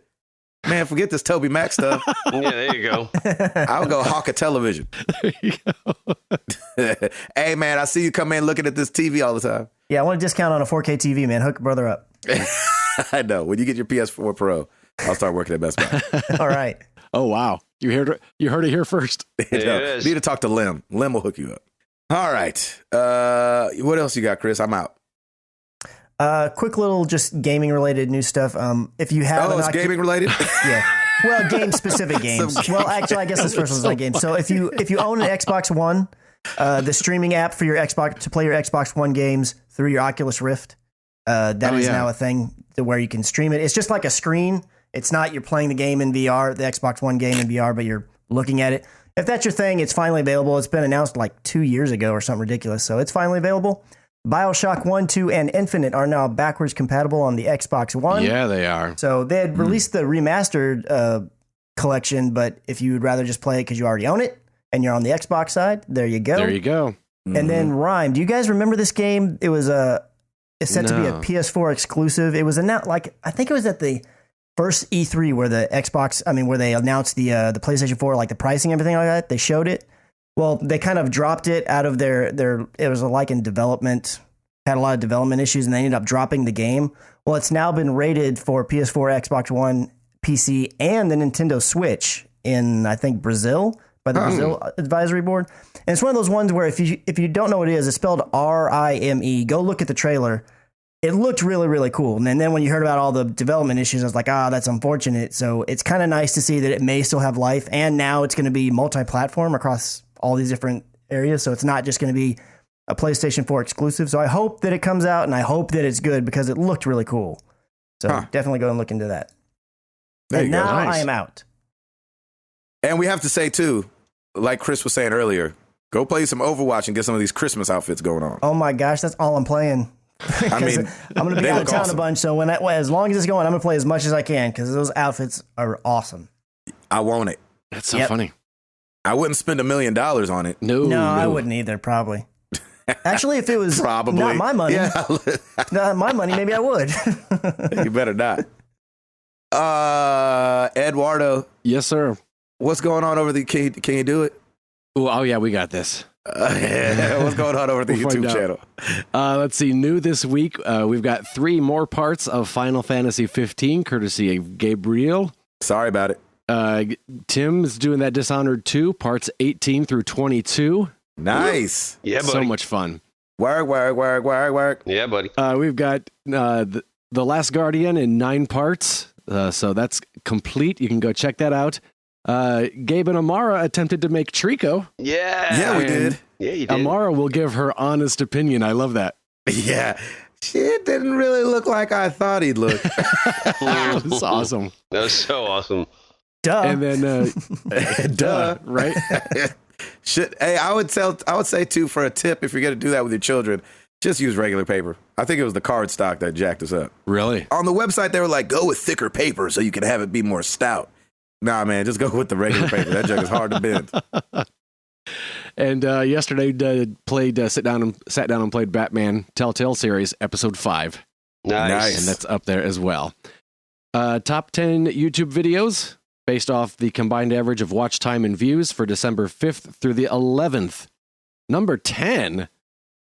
Man, forget this Toby Mac stuff. Yeah, there you go. I'll go hawk a television. There you go. Hey, man, I see you come in looking at this TV all the time. Yeah, I want a discount on a 4K TV, man. Hook a brother up. I know. When you get your PS4 Pro, I'll start working at Best Buy. All right. Oh, wow. You heard it here first. It is. Need to talk to Lim. Lim will hook you up. All right. What else you got, Chris? I'm out. Quick little just gaming related new stuff. If you have it's gaming related? yeah. Well, game specific games. Well, actually, I guess this first one's not game. So if you own an Xbox One, the streaming app for your Xbox to play your Xbox One games through your Oculus Rift, that is now a thing to where you can stream it. It's just like a screen. It's not you're playing the game in VR, the Xbox One game in VR, but you're looking at it. If that's your thing, it's finally available. It's been announced like 2 years ago or something ridiculous, so it's finally available. BioShock 1, 2, and Infinite are now backwards compatible on the Xbox One. Yeah, they are. So they had released the remastered collection, but if you would rather just play it because you already own it and you're on the Xbox side, there you go. There you go. And then Rime. Do you guys remember this game? It was it's set to be a PS4 exclusive. It was announced I think it was at the first E3 where where they announced the PlayStation 4, like the pricing and everything like that. They showed it. Well, they kind of dropped it out of their it was like in development, had a lot of development issues, and they ended up dropping the game. Well, it's now been rated for PS4, Xbox One, PC, and the Nintendo Switch in, I think, Brazil, by the Brazil Advisory Board. And it's one of those ones where if you don't know what it is, it's spelled RIME. Go look at the trailer. It looked really, really cool. And then when you heard about all the development issues, I was like, that's unfortunate. So it's kind of nice to see that it may still have life. And now it's going to be multi-platform across all these different areas. So it's not just going to be a PlayStation 4 exclusive. So I hope that it comes out and I hope that it's good because it looked really cool. So definitely go and look into that. There you go. Now Nice. I am out. And we have to say, too, like Chris was saying earlier, go play some Overwatch and get some of these Christmas outfits going on. Oh my gosh, that's all I'm playing. I mean, I'm going to be they out of look town awesome. a bunch. So as long as it's going, I'm going to play as much as I can because those outfits are awesome. I want it. That's so funny. I wouldn't spend $1 million on it. No, I wouldn't either, probably. Actually, if it was Probably. not my money, not my money, maybe I would. You better not. Eduardo. Yes, sir. What's going on over can you do it? Oh, yeah, we got this. What's going on over the We'll YouTube find out. channel? Let's see. New this week, we've got 3 more parts of Final Fantasy 15, courtesy of Gabriel. Sorry about it. Tim's doing that Dishonored 2, parts 18 through 22. Nice. Yeah, buddy. So much fun. Work. Yeah, buddy. We've got The Last Guardian in 9 parts. So that's complete. You can go check that out. Gabe and Amara attempted to make Trico. Yeah. We did. Yeah, you did. Amara will give her honest opinion. I love that. Yeah. Shit didn't really look like I thought he'd look. It's awesome. That was so awesome. Duh. And then, duh, right? Hey, I would say too, for a tip, if you're gonna do that with your children, just use regular paper. I think it was the card stock that jacked us up. Really? On the website, they were like, go with thicker paper so you can have it be more stout. Nah, man, just go with the regular paper. That junk is hard to bend. And yesterday, sat down and played Batman Telltale series episode 5. Nice. And that's up there as well. Top 10 YouTube videos based off the combined average of watch time and views for December 5th through the 11th. Number 10,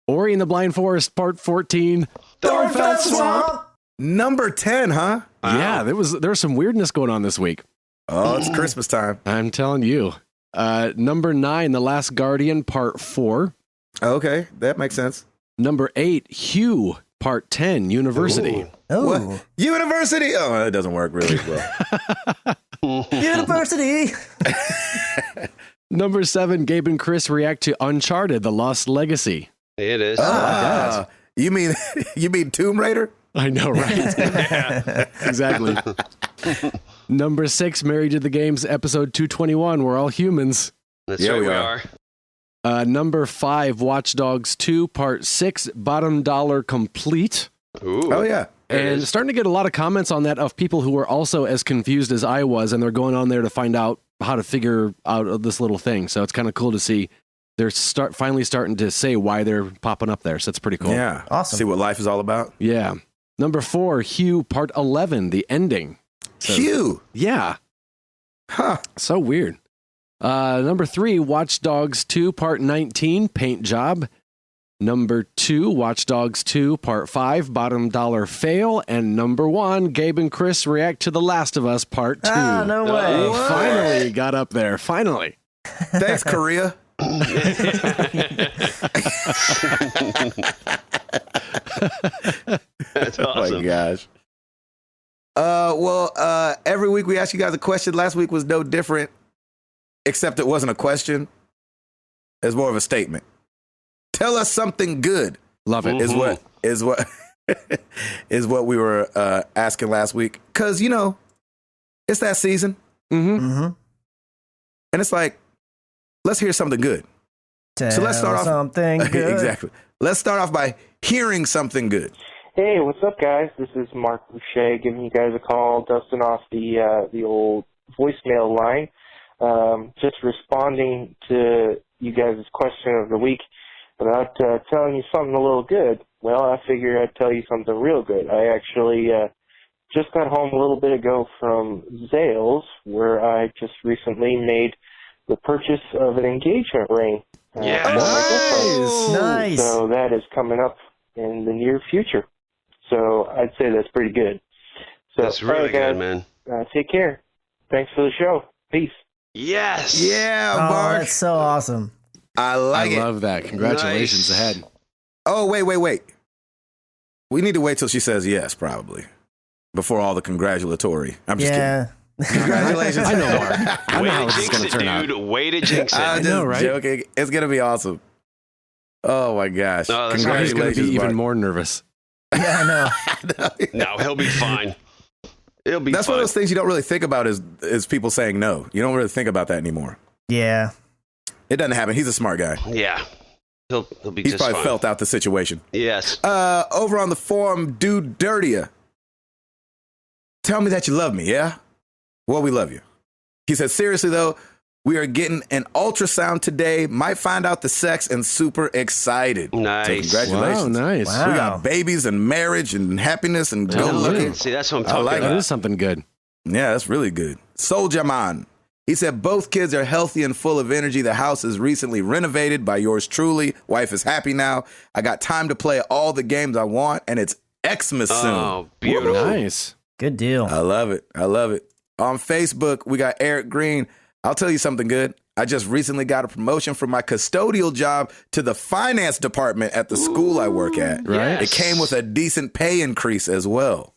Ori and the Blind Forest Part 14. Thornfelt Swamp. Number 10, huh? Yeah, there was some weirdness going on this week. Oh, it's Christmas time. I'm telling you. Number 9, The Last Guardian Part 4. Okay, that makes sense. Number 8, Hugh Part 10, University. Oh, What? University? Oh, that doesn't work really well. University. Number 7, Gabe and Chris react to Uncharted: The Lost Legacy. It is. You mean Tomb Raider? I know, right? Exactly. Number 6, Married to the Games, episode 221. We're all humans. That's Yeah, right, we we are. are. Number 5, Watch Dogs 2, Part 6, Bottom Dollar Complete. Ooh. Oh, yeah. And starting to get a lot of comments on that of people who are also as confused as I was, and they're going on there to find out how to figure out this little thing. So it's kind of cool to see they're finally starting to say why they're popping up there. So it's pretty cool. Yeah. Awesome. See what life is all about. Yeah. Number 4, Hugh Part 11, The Ending. So, Hugh. yeah. Huh. So weird. Number 3, Watch Dogs 2 Part 19, Paint Job. Number 2, Watch Dogs 2 Part 5, Bottom Dollar Fail. And number 1, Gabe and Chris react to The Last of Us Part 2. Ah, no way. What? Finally got up there. Finally. Thanks, Korea. That's Oh awesome. my gosh. Every week we ask you guys a question. Last week was no different, except it wasn't a question. It's more of a statement. Tell us something good. Love it. Is what is what we were asking last week. Because, it's that season. Mm-hmm. And it's like, let's hear something good. So let's start off something good. Exactly. Let's start off by hearing something good. Hey, what's up, guys? This is Mark Boucher giving you guys a call, dusting off the old voicemail line. Just responding to you guys' question of the week about telling you something a little good. Well, I figured I'd tell you something real good. I actually just got home a little bit ago from Zales, where I just recently made the purchase of an engagement ring. Yes. for my girlfriend. Nice. So that is coming up in the near future. So I'd say that's pretty good. So, That's really all right, guys, good, man. take care. Thanks for the show. Peace. Yes. Yeah, Oh, Mark. that's so awesome. I like I it. love that. Congratulations Nice. ahead. Oh, wait. We need to wait till she says yes, probably, before all the congratulatory. I'm just Yeah. kidding. Congratulations. I know, Mark. I Way know how to this is jinx going to it, turn out. dude. Way to jinx it. I'm I just know, right? joking. It's going to be awesome. Oh, my gosh. Oh, that's Now he's going to Congratulations, be even Mark. more nervous. Yeah, I know. No, he'll be fine. He'll be That's fine. one of those things you don't really think about is people saying no. You don't really think about that anymore. Yeah. It doesn't happen. He's a smart guy. Yeah. He'll be He's just probably fine. felt out the situation. Yes. Over on the forum, Dude Dirtier. Tell me that you love me, yeah? Well, we love you. He said, seriously, though, we are getting an ultrasound today. Might find out the sex and super excited. Nice. So congratulations. Wow, nice. Wow. We got babies and marriage and happiness and Yeah, good looking. See, that's what I'm I talking like about. That is something good. Yeah, that's really good. Soldier Man. He said, both kids are healthy and full of energy. The house is recently renovated by yours truly. Wife is happy now. I got time to play all the games I want, and it's Xmas soon. Oh, beautiful. Nice. Good deal. I love it. I love it. On Facebook, we got Eric Green. I'll tell you something good. I just recently got a promotion from my custodial job to the finance department at the school I work at. Right. It came with a decent pay increase as well.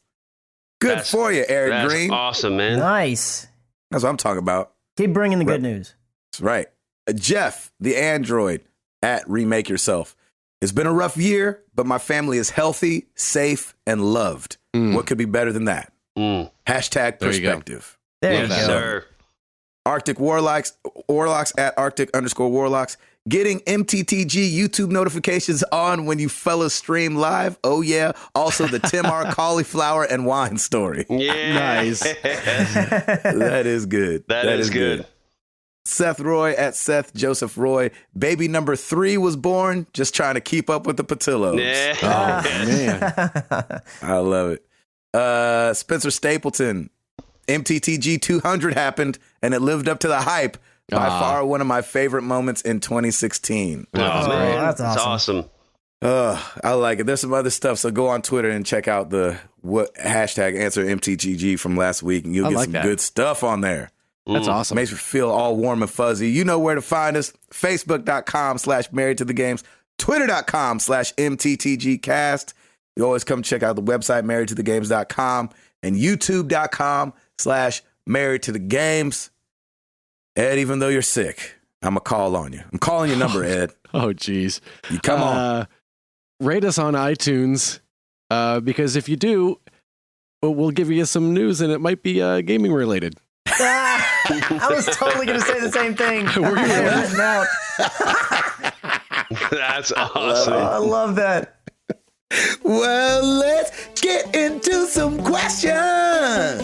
Good That's- for you, Eric That's Green. awesome, man. Nice. That's what I'm talking about. Keep bringing the good news. That's right. Jeff, the android at Remake Yourself. It's been a rough year, but my family is healthy, safe, and loved. What could be better than that? Mm. Hashtag There you go. perspective. There Yes, you go. sir. Arctic Warlocks at Arctic_Warlocks. Getting MTTG YouTube notifications on when you fellas stream live. Oh, yeah. Also, the Tim R. cauliflower and wine story. Yeah. Nice. That is good. That is good. Seth Roy at Seth Joseph Roy. Baby number 3 was born. Just trying to keep up with the Patillos. Yeah. Oh, man. I love it. Spencer Stapleton. MTTG 200 happened, and it lived up to the hype. By far one of my favorite moments in 2016. Oh, man. that's awesome. I like it. There's some other stuff, so go on Twitter and check out the hashtag answer MTTG from last week, and you'll I get like some that. good stuff on there. That's awesome. Makes me feel all warm and fuzzy. You know where to find us. Facebook.com/married to the games. Twitter.com/MTTGcast. You always come check out the website, marriedtothegames.com, and YouTube.com/married to the games. Ed, even though you're sick, I'm going to call on you. I'm calling your number, Ed. Oh, geez. You come on. Rate us on iTunes because if you do, we'll give you some news and it might be gaming related. I was totally going to say the same thing. Were you really? Written out. That's awesome. I love that. Well, let's get into some questions.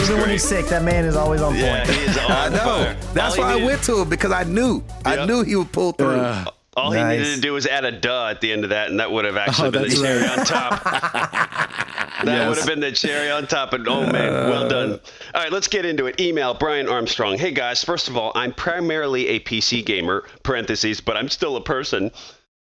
Even when he's sick, that man is always on point. Yeah, he is on I know. fire. That's why I went to him, because I knew he would pull through. All he needed to do was add a duh at the end of that, and that would have actually been the cherry on top. That would have been the cherry on top. And oh man, well done. All right, let's get into it. Email Brian Armstrong. Hey guys, first of all, I'm primarily a PC gamer, parentheses, but I'm still a person.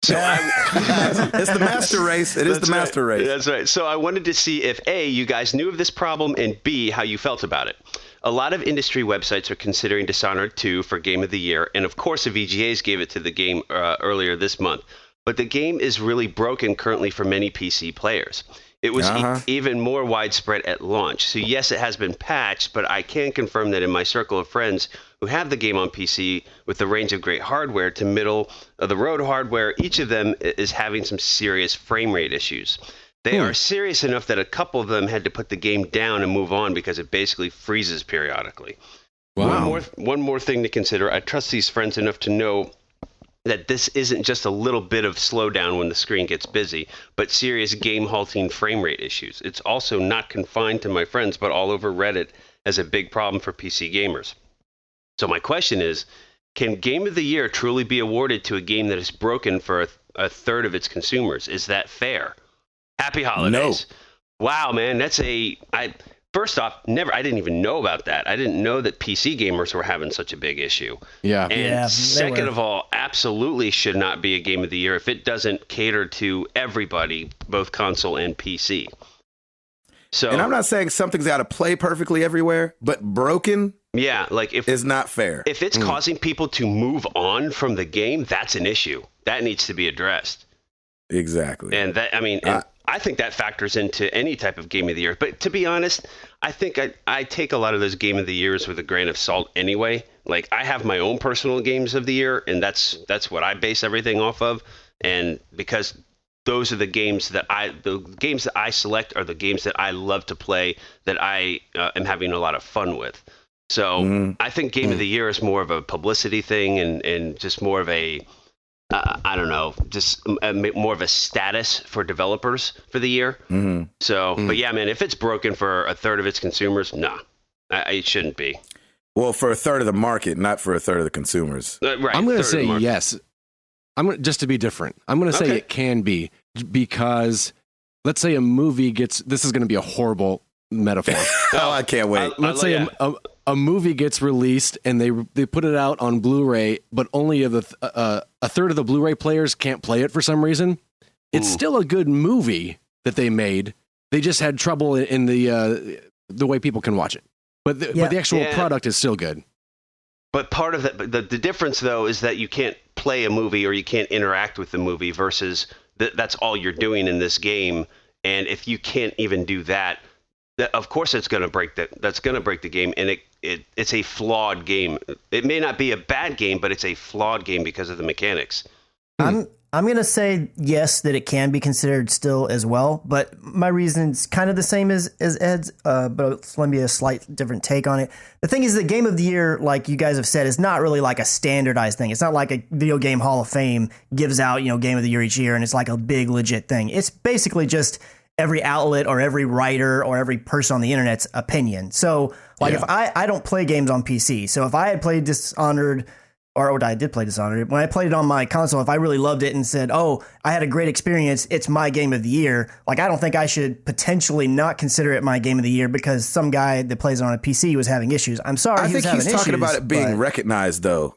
So it's the master race. It is the master race. That's right. So I wanted to see if A, you guys knew of this problem, and B, how you felt about it. A lot of industry websites are considering Dishonored 2 for Game of the Year, and of course the VGAs gave it to the game earlier this month. But the game is really broken currently for many PC players. It was even more widespread at launch. So yes, it has been patched, but I can confirm that in my circle of friends who have the game on PC with the range of great hardware to middle of the road hardware, each of them is having some serious frame rate issues. They are serious enough that a couple of them had to put the game down and move on because it basically freezes periodically. Wow. One more thing to consider. I trust these friends enough to know that this isn't just a little bit of slowdown when the screen gets busy, but serious game-halting frame rate issues. It's also not confined to my friends, but all over Reddit as a big problem for PC gamers. So my question is, can Game of the Year truly be awarded to a game that is broken for a third of its consumers? Is that fair? Happy holidays. No. Wow, man, first off, I didn't even know about that. I didn't know that PC gamers were having such a big issue. Yeah. And second of all, absolutely should not be a Game of the Year if it doesn't cater to everybody, both console and PC. So, and I'm not saying something's got to play perfectly everywhere, but broken is not fair. If it's causing people to move on from the game, that's an issue. That needs to be addressed. Exactly. And I think that factors into any type of Game of the Year. But to be honest, I think I take a lot of those Game of the Years with a grain of salt anyway. Like, I have my own personal Games of the Year, and that's what I base everything off of. And because those are the games that I select are the games that I love to play, that I am having a lot of fun with. So I think Game of the Year is more of a publicity thing and just more of a I don't know, just more of a status for developers for the year. So, but yeah, man, if it's broken for a third of its consumers, nah, it shouldn't be. Well, for a third of the market, not for a third of the consumers. Right. I'm going to say yes. Just to be different. I'm going to say it can be, because let's say a movie this is going to be a horrible metaphor. Oh, I can't wait. Let's say a movie gets released and they put it out on Blu-ray, but only a third of the Blu-ray players can't play it for some reason. It's still a good movie that they made. They just had trouble in the way people can watch it. But the actual product is still good. But part of the difference, though, is that you can't play a movie or you can't interact with the movie versus that's all you're doing in this game. And if you can't even do that, of course it's going to break that's going to break the game, and it's a flawed game. It may not be a bad game, but it's a flawed game because of the mechanics. I'm going to say yes, that it can be considered still as well, but my reason's kind of the same as Ed's, but let me a slight different take on it. The thing is, the Game of the Year, like you guys have said, is not really like a standardized thing. It's not like a Video Game Hall of Fame gives out, Game of the Year each year, and it's like a big legit thing. It's basically just every outlet or every writer or every person on the internet's opinion. So if I don't play games on PC, so if I had played Dishonored, or I did play Dishonored, when I played it on my console, if I really loved it and said, oh, I had a great experience, it's my Game of the Year, I don't think I should potentially not consider it my Game of the Year because some guy that plays it on a PC was having issues. I'm sorry, I think he's talking about it being recognized, though.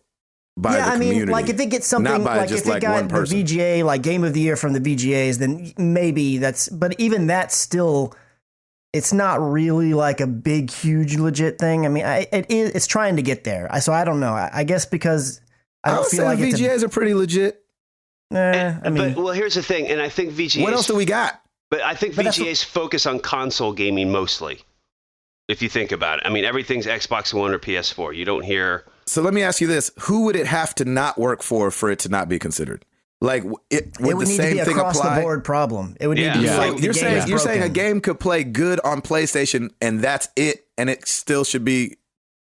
By the community. If it gets something if it got the VGA, Game of the Year from the VGAs, then maybe but even that's still, it's not really like a big, huge, legit thing. I mean, it's trying to get there. So I don't know. I guess because I don't feel like VGAs are pretty legit. Well, here's the thing, and I think VGAs. What else do we got? But I think VGAs focus on console gaming mostly. If you think about it, I mean, everything's Xbox One or PS4. You don't hear. So let me ask you this: who would it have to not work for it to not be considered? Would the same thing apply? Across the board problem. It would need to be like you're saying a game could play good on PlayStation and that's it, and it still should be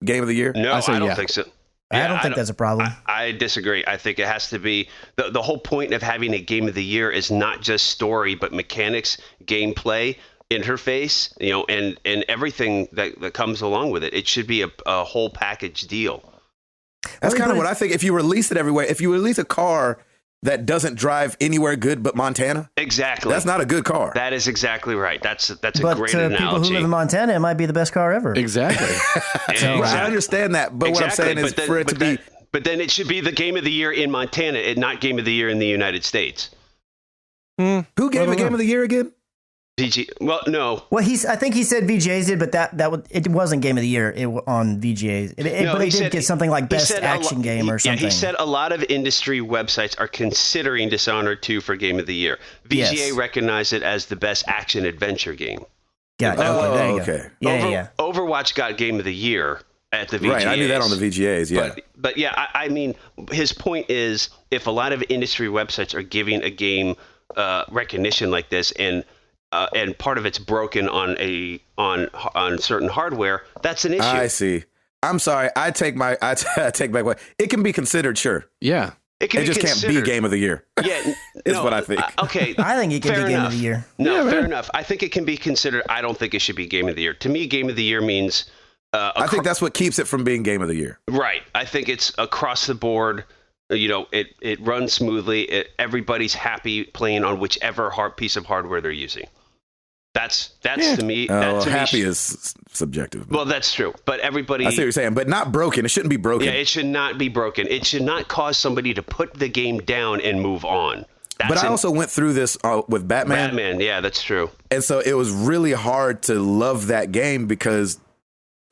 Game of the Year? No, I don't think so. I don't think that's a problem. I disagree. I think it has to be the whole point of having a Game of the Year is not just story, but mechanics, gameplay. interface, and everything that comes along with it. It should be a whole package deal. That's kind of what I think. If you release it everywhere, if you release a car that doesn't drive anywhere good but Montana, exactly, that's not a good car. That is exactly right. That's a great analogy. But people who live in Montana, it might be the best car ever. Exactly. Well, I understand that, but what I'm saying is for it to be. But then it should be the game of the year in Montana, and not game of the year in the United States. Who gave it game of the year again? VG. Well, no. Well, I think he said VGAs did, but it wasn't game of the year on VGAs. But they did get something like best action game or something. Yeah, he said a lot of industry websites are considering Dishonored 2 for game of the year. VGA recognized it as the best action adventure game. Got it. Okay. Yeah. Overwatch got game of the year at the VGAs. Right, I knew that on the VGAs, yeah. But yeah, I mean, his point is, if a lot of industry websites are giving a game recognition like this, and part of it's broken on certain hardware, that's an issue. I see. I'm sorry. I take back what it can be considered. Sure. Yeah. It just can't be game of the year. Yeah, is what I think. Okay, I think it can be game of the year. No, fair enough. I think it can be considered. I don't think it should be game of the year. To me, game of the year means. I think that's what keeps it from being game of the year. Right. I think it's across the board. It runs smoothly. Everybody's happy playing on whichever piece of hardware they're using. That's to me. Happy is subjective. Well, that's true. But everybody. I see what you're saying, but not broken. It shouldn't be broken. Yeah, it should not be broken. It should not cause somebody to put the game down and move on. But I also went through this with Batman. Batman, yeah, that's true. And so it was really hard to love that game because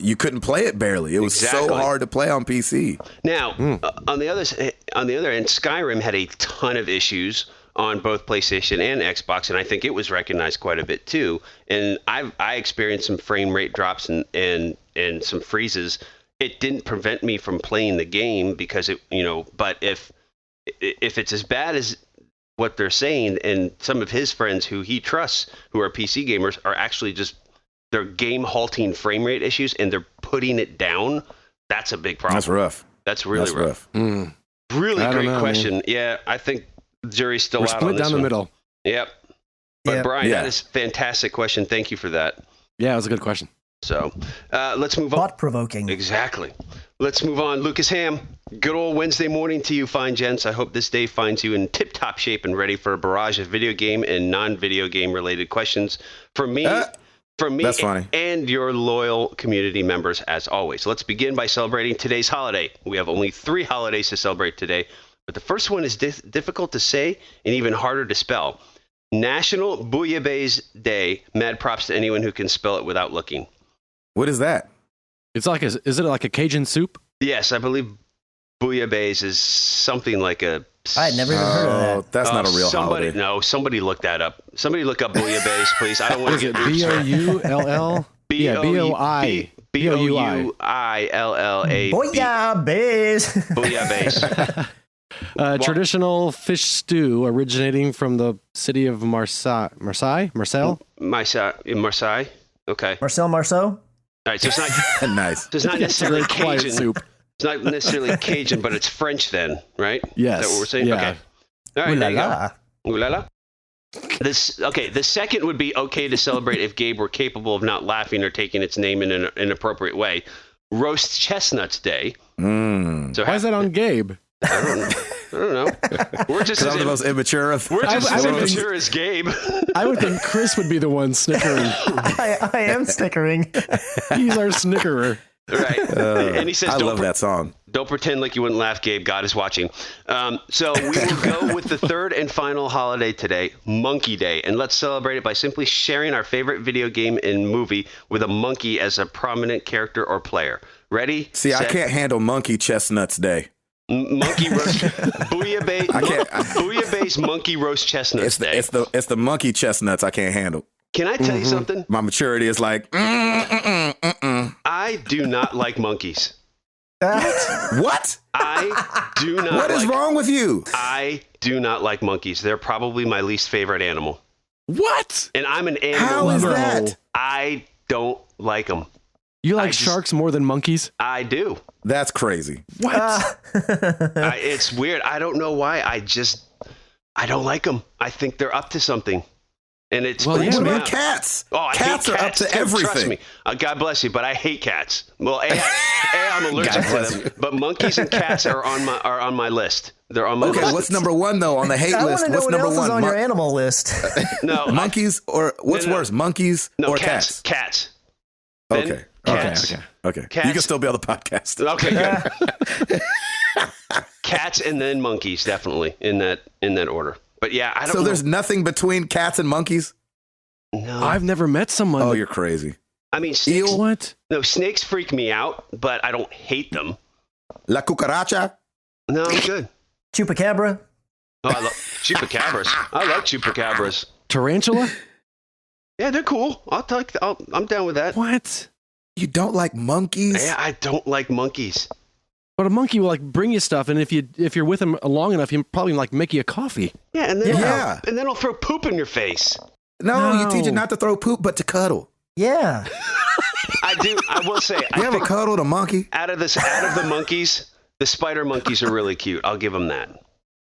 you couldn't play it barely. It was so hard to play on PC. Now, on the other end, Skyrim had a ton of issues on both PlayStation and Xbox, and I think it was recognized quite a bit too. And I experienced some frame rate drops and some freezes. It didn't prevent me from playing the game because but if it's as bad as what they're saying, and some of his friends who he trusts who are PC gamers are actually just they're game halting frame rate issues and they're putting it down, that's a big problem. That's rough. That's really rough. Really great question. Man. Yeah, I think the jury's still out on this down the middle. Yep. But Brian, that is a fantastic question. Thank you for that. Yeah, it was a good question. So let's move on. Thought-provoking. Exactly. Let's move on. Lucas Ham, good old Wednesday morning to you, fine gents. I hope this day finds you in tip-top shape and ready for a barrage of video game and non-video game related questions from me. That's funny. And your loyal community members, as always. Let's begin by celebrating today's holiday. We have only 3 holidays to celebrate today, but the first one is difficult to say and even harder to spell. National Bouillabaisse Day. Mad props to anyone who can spell it without looking. What is that? Is it like a Cajun soup? Yes, I believe Bouillabaisse is something like a... I had never even heard of that. That's not a real holiday. No, somebody look that up. Somebody look up Bouillabaisse, please. I don't want to get... Boull? B-O-U-I. B-O-U-I-L-L-A. Bouillabaisse. Bouillabaisse. Traditional fish stew originating from the city of Marseille? Marseille? Marseille? Okay. Marceau? All right, so it's not... Nice. So it's not necessarily Cajun. Soup. It's not necessarily Cajun, but it's French then, right? Yes. Is that what we're saying? Yeah. Okay. All right, there you go. Ooh la la. The second would be okay to celebrate if Gabe were capable of not laughing or taking its name in an inappropriate way. Roast Chestnuts Day. So why is that on Gabe? I don't know. We're just I'm the most immature of. We're just as immature as Gabe. I would think Chris would be the one snickering. I am snickering. He's our snickerer. Right. And he says, I love that song. Don't pretend like you wouldn't laugh, Gabe. God is watching. So we will go with the third and final holiday today, Monkey Day. And let's celebrate it by simply sharing our favorite video game and movie with a monkey as a prominent character or player. Ready? See, I can't handle Monkey Chestnuts Day. Monkey roast. Bouillabaisse Monkey Roast Chestnuts Day. It's the monkey chestnuts I can't handle. Can I tell you something? My maturity is like, I do not like monkeys. What? I do not. What is wrong with you? I do not like monkeys. They're probably my least favorite animal. What? And I'm an animal How lover. is that? I don't like them. You like sharks more than monkeys? I do. That's crazy. What? It's weird. I don't know why. I don't like them. I think they're up to something. And it's What freaks me about out. cats? Oh, I Cats hate are cats. up to Trust everything. me. God bless you, but I hate cats. Well, I'm allergic God to bless them. you. But monkeys and cats are on my list. They're on my Okay, list. what's number one though on the hate I want list? to know What's what number else is one? on your animal list. No, Monkeys or what's No. worse, monkeys no, or cats. cats? Ben, Okay. Cats. Okay. Cats. You can still be on the podcast. Okay, good. Cats and then monkeys, definitely in that order. But yeah, I don't So know. there's nothing between cats and monkeys? No. I've never met someone. Oh, you're crazy. I mean, snakes, Eel? What? no, snakes freak me out, but I don't hate them. La cucaracha? No, I'm good. Chupacabra. Oh, I love chupacabras. I like chupacabras. Tarantula? Yeah, they're cool. I'm down with that. What? You don't like monkeys? Yeah, I don't like monkeys. But a monkey will like bring you stuff, and if you're with him long enough, he'll probably like make you a coffee. Yeah, and then Yeah. and then he'll throw poop in your face. No, you teach it No. not to throw poop, but to cuddle. Yeah. I do. I will say, You I ever think cuddled a monkey? out of the monkeys, the spider monkeys are really cute. I'll give them that.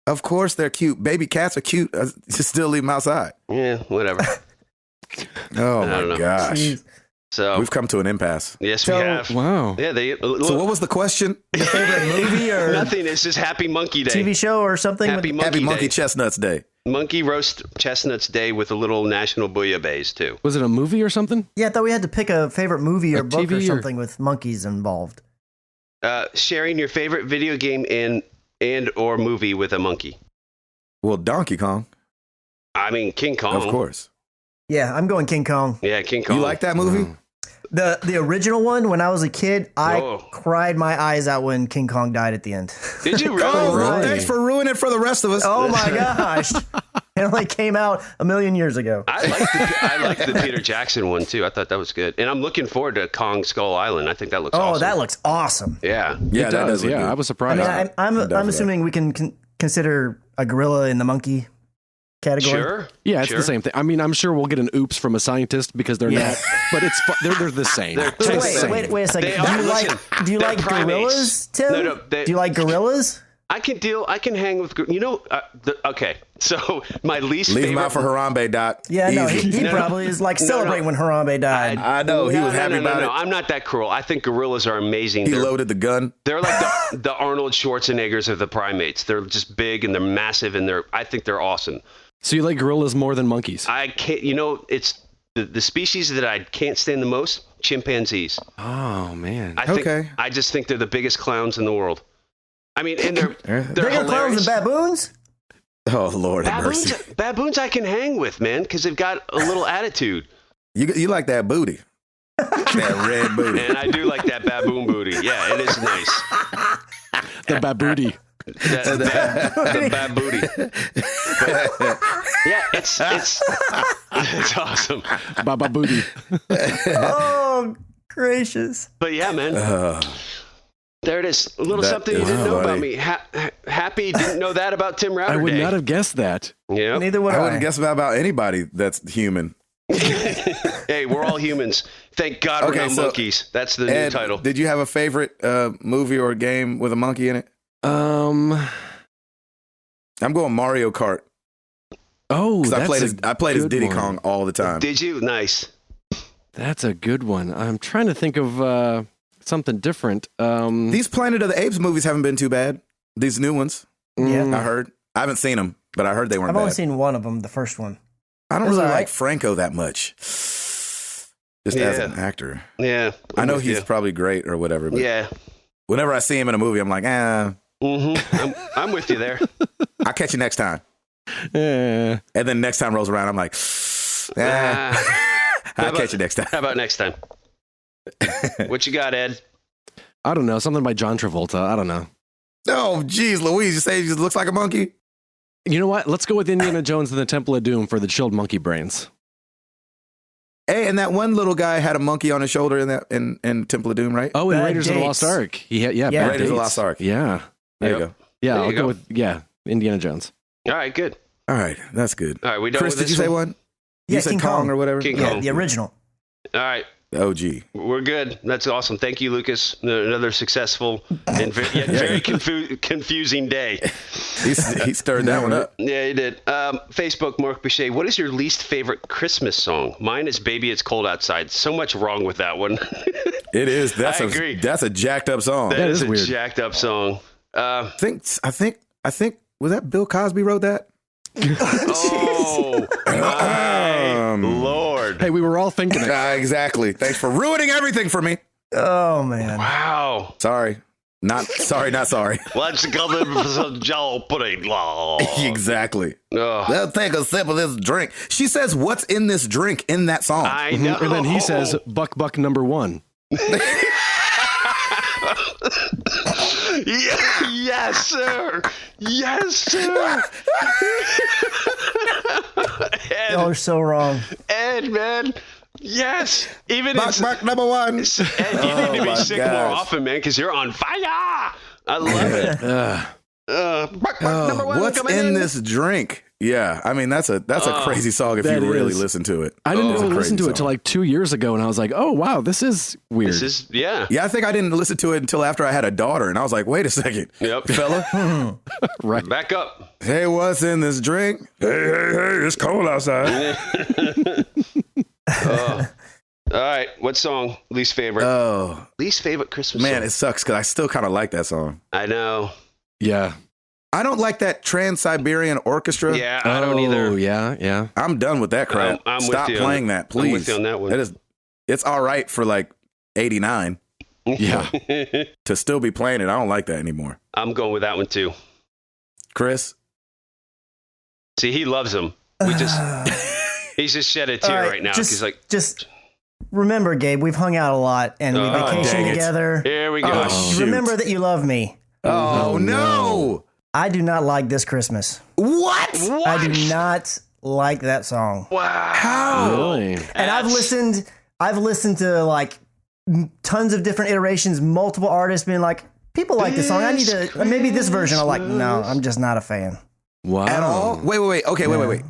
Of course they're cute. Baby cats are cute. Just still leave them outside. Yeah, whatever. Oh I don't my know. gosh. Jeez. So We've come to an impasse. yes, So- we have. Wow. Yeah, they. So what was the question? Your favorite movie or Nothing. It's just Happy Monkey Day. TV show or something? Happy with, Monkey Happy Day. Monkey Chestnuts Day. Monkey roast chestnuts day with a little national bouillabaisse too. Was it a movie or something? yeah, I thought we had to pick a favorite movie or A book TV or or- something with monkeys involved. Sharing your favorite video game and or movie with a monkey. Well, Donkey Kong, I mean, King Kong. of course. Yeah, I'm going King Kong. Yeah, King Kong. You like that movie? The original one, when I was a kid, I Whoa. cried my eyes out when King Kong died at the end. Did you really? Oh, well, Really? thanks for ruining it for the rest of us. Oh my gosh. It only came out a million years ago. I like the Peter Jackson one too. I thought that was good, and I'm looking forward to Kong Skull Island. I think that looks Oh, awesome. that looks awesome. Yeah. Yeah, It that does look Yeah, good. I was I surprised. mean, I'm assuming we can consider a gorilla in the monkey category. Sure. yeah, it's Sure. the same thing. I mean, I'm sure we'll get an oops from a scientist because they're Yeah. not, but it's they're the same. They're It's the Wait, same. wait a second. They Do are- you listen, like they're gorillas, primates. Tim? No, Do you like gorillas? I can hang with. Okay. So my least Leave favorite. him out for Harambe, Doc. Yeah, no, Easy. he No, probably is like no, celebrating when Harambe died. I know. He was happy about no. it. I'm not that cruel. I think gorillas are amazing. He They're, loaded the gun. they're like the Arnold Schwarzeneggers of the primates. They're just big and they're massive and I think they're awesome. So you like gorillas more than monkeys? I can't. It's the species that I can't stand the most. Chimpanzees. Oh man. Okay. I just think they're the biggest clowns in the world. I mean, and they're Bigger clowns hilarious. than baboons? Oh, Lord have mercy. Baboons I can hang with, man, because they've got a little attitude. You like that booty. That red booty. And I do like that baboon booty. Yeah, it is nice. The babooty. The bad booty. But, yeah, it's awesome. Baba booty. Oh, gracious. But yeah, man. There it is. A little That something you is didn't know about funny. me. Happy didn't know that about Tim Router I would Day. not have guessed that. Yeah. Neither would I I. wouldn't guess about anybody that's human. Hey, we're all humans. Thank God we're Okay, not so, monkeys. That's the new Ed, title. did you have a favorite movie or game with a monkey in it? Oh, I'm going Mario Kart. Oh, Because that's I played as good Diddy one. Kong all the time. Did you? Nice. That's a good one. I'm trying to think of something different. These Planet of the Apes movies haven't been too bad. These new ones, Yeah. I heard. I haven't seen them, but I heard they weren't I've bad. only seen one of them, the first one. I don't It was really all like right. Franco that much. Just as Yeah. an actor. Yeah. I know with he's you. probably great or whatever, but Yeah. whenever I see him in a movie, I'm like, I'm with you there. I'll catch you next time. Eh. And then next time rolls around, I'm like, I'll about- catch you next time. How about next time? What you got, Ed? I don't know. Something by John Travolta. I don't know. Oh, geez, Louise, you say he just looks like a monkey? You know what? Let's go with Indiana Jones and the Temple of Doom for the chilled monkey brains. Hey, and that one little guy had a monkey on his shoulder in Temple of Doom, right? Oh, and Bad Raiders of the Dates. Lost Ark. Yeah, Yeah. Bad Raiders of the Dates. Lost Ark. Yeah. There Yep. you go. Yeah, There I'll you go go. with Indiana Jones. All right, good. All right, that's good. All right, we done Chris, with did you this say one? Yeah, You said King Kong Kong. or whatever? King Yeah, Kong. the original. All right. OG. We're good. That's awesome. Thank you, Lucas. Another successful and very confusing day. He stirred that one up. Yeah, he did. Facebook, Mark Boucher. What is your least favorite Christmas song? Mine is "Baby It's Cold Outside." So much wrong with that one. It is. I agree. That's a jacked up song. That is a weird. jacked up song. I think was that Bill Cosby wrote that? Oh my Lord! Hey, we were all thinking it. Exactly. Thanks for ruining everything for me. Oh man. Wow. Sorry. Not sorry. Let's go with some Joe pudding. Exactly. Oh, Let's take a sip of this drink. She says, "What's in this drink?" in that song. I know. And then he says, "Buck number one." Yes, sir. Yes, sir. Y'all are so wrong. Ed, man. Yes. Even Buck number one. Ed, you need to be sick more often, man, because you're on fire. I love it. Buck number one. What's in this drink? Yeah, I mean that's a crazy song if you really listen to it. I didn't really listen to song. it till like 2 years ago, and I was like, "Oh wow, this is weird." Yeah. Yeah, I think I didn't listen to it until after I had a daughter, and I was like, "Wait a second, Yep. fella, Right. Back up. hey, what's in this drink? Hey, it's cold outside." All right. What song? Least favorite? Oh Least favorite Christmas man, song? it sucks because I still kind of like that song. I know. Yeah. I don't like that Trans-Siberian Orchestra. Yeah, I don't either. Oh yeah. I'm done with that crap. I'm with Stop you on playing that. that, please. I'm with you on that one. It's all right for like 89. Yeah. To still be playing it, I don't like that anymore. I'm going with that one too. Chris? See, he loves him. He's just shed a tear right now. He's like, just remember, Gabe, we've hung out a lot and we vacationed dang it. together. here we go. Oh, shoot. Remember that you love me. Oh, no. I do not like This Christmas. What? I do not like that song. Wow. How? Really? And I've listened to like tons of different iterations, multiple artists being like, people like this song. I need to maybe this version. I'm like, no, I'm just not a fan. Wow. At all? Wait. Okay, wait.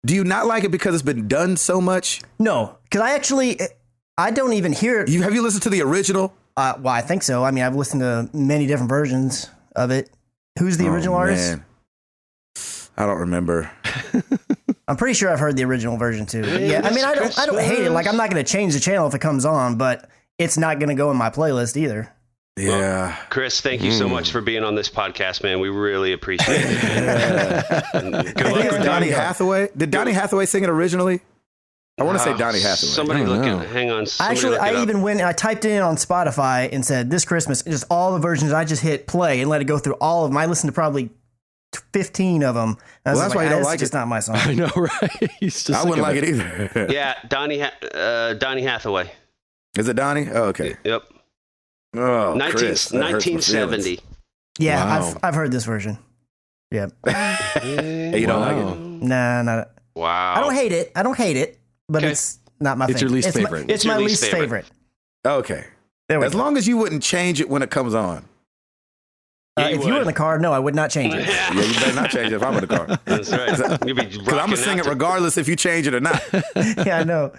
Do you not like it because it's been done so much? No, because I don't even hear it. Have you listened to the original? Well, I think so. I mean, I've listened to many different versions of it. Who's the original artist? Man. I don't remember. I'm pretty sure I've heard the original version too. But yeah, I mean, I don't hate it. Like, I'm not going to change the channel if it comes on, but it's not going to go in my playlist either. Yeah. Well, Chris, thank you so much for being on this podcast, man. We really appreciate it. Good luck with Donny Hathaway. Did Donny Hathaway sing it originally? I want to say Donny Hathaway. Somebody look at. Hang on. Actually, I even went and I typed in on Spotify and said this Christmas, just all the versions. I just hit play and let it go through all of them. I listened to probably 15 of them. Well, that's why you don't like it. It's not my song. I know, right? I wouldn't like it either. Yeah, Donny Hathaway. Is it Donny? Oh, okay. Yep. Oh, Chris, that hurts my 1970. feelings. Yeah, Wow. I've heard this version. Yeah. Hey, you don't like it? Nah, not. Wow. I don't hate it, but Okay. it's not my favorite. It's your least favorite. It's my least favorite. Okay. There we As go. long as you wouldn't change it when it comes on. If you were in the car, no, I would not change it. Yeah, you better not change it if I'm in the car. That's right. Because I'm going to sing it regardless if you change it or not. Yeah, I know.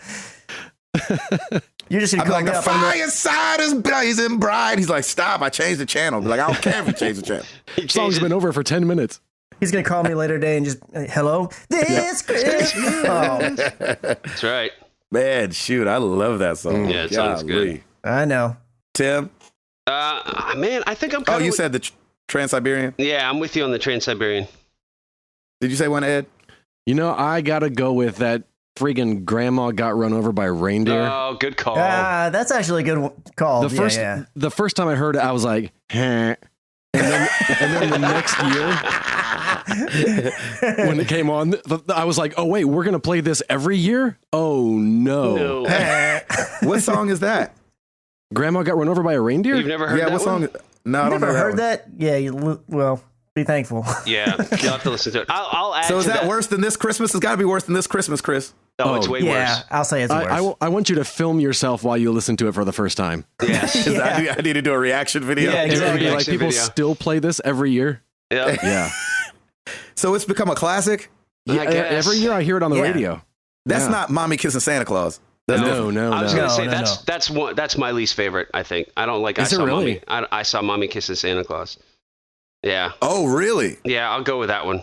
You're just gonna I'm call like, me the up. I'm like, fire side is blazing bright. He's like, stop, I changed the channel. Be like, I don't care if you change the channel. The song's been over for 10 minutes. he's gonna call me later today and just, hello, this Christmas. Oh, That's right. Man, shoot, I love that song. Yeah, it sounds good. I know. Tim? Man, I think I'm Oh, kind of... you said the Trans-Siberian? Yeah, I'm with you on the Trans-Siberian. Did you say one, Ed? You know, I gotta go with that friggin' grandma got run over by a reindeer. Oh, good call. That's actually a good call. The first time I heard it, I was like, huh. And then the next year, when it came on, I was like, oh, wait, we're going to play this every year? Oh, no. What song is that? Grandma got run over by a reindeer? You've never heard Yeah, that what song? one? No, I don't know. Never heard one. that? Yeah, well, be thankful. Yeah, you'll have to listen to it. I'll add So is to that worse than This Christmas? It's got to be worse than This Christmas, Chris. Oh, it's way Yeah, worse. I'll say it's worse. I want you to film yourself while you listen to it for the first time. Yes. Yeah. I need to do a reaction video. Yeah, exactly. Like, Reaction people video. still play this every year? Yep. Yeah. So it's become a classic? I guess. Every year I hear it on the Yeah. radio. That's Yeah. not Mommy Kissing Santa Claus. No. I was going to say No. that's my least favorite. I think I don't like. Is it really? I saw Mommy Kissing Santa Claus. Yeah. Oh, really? Yeah, I'll go with that one.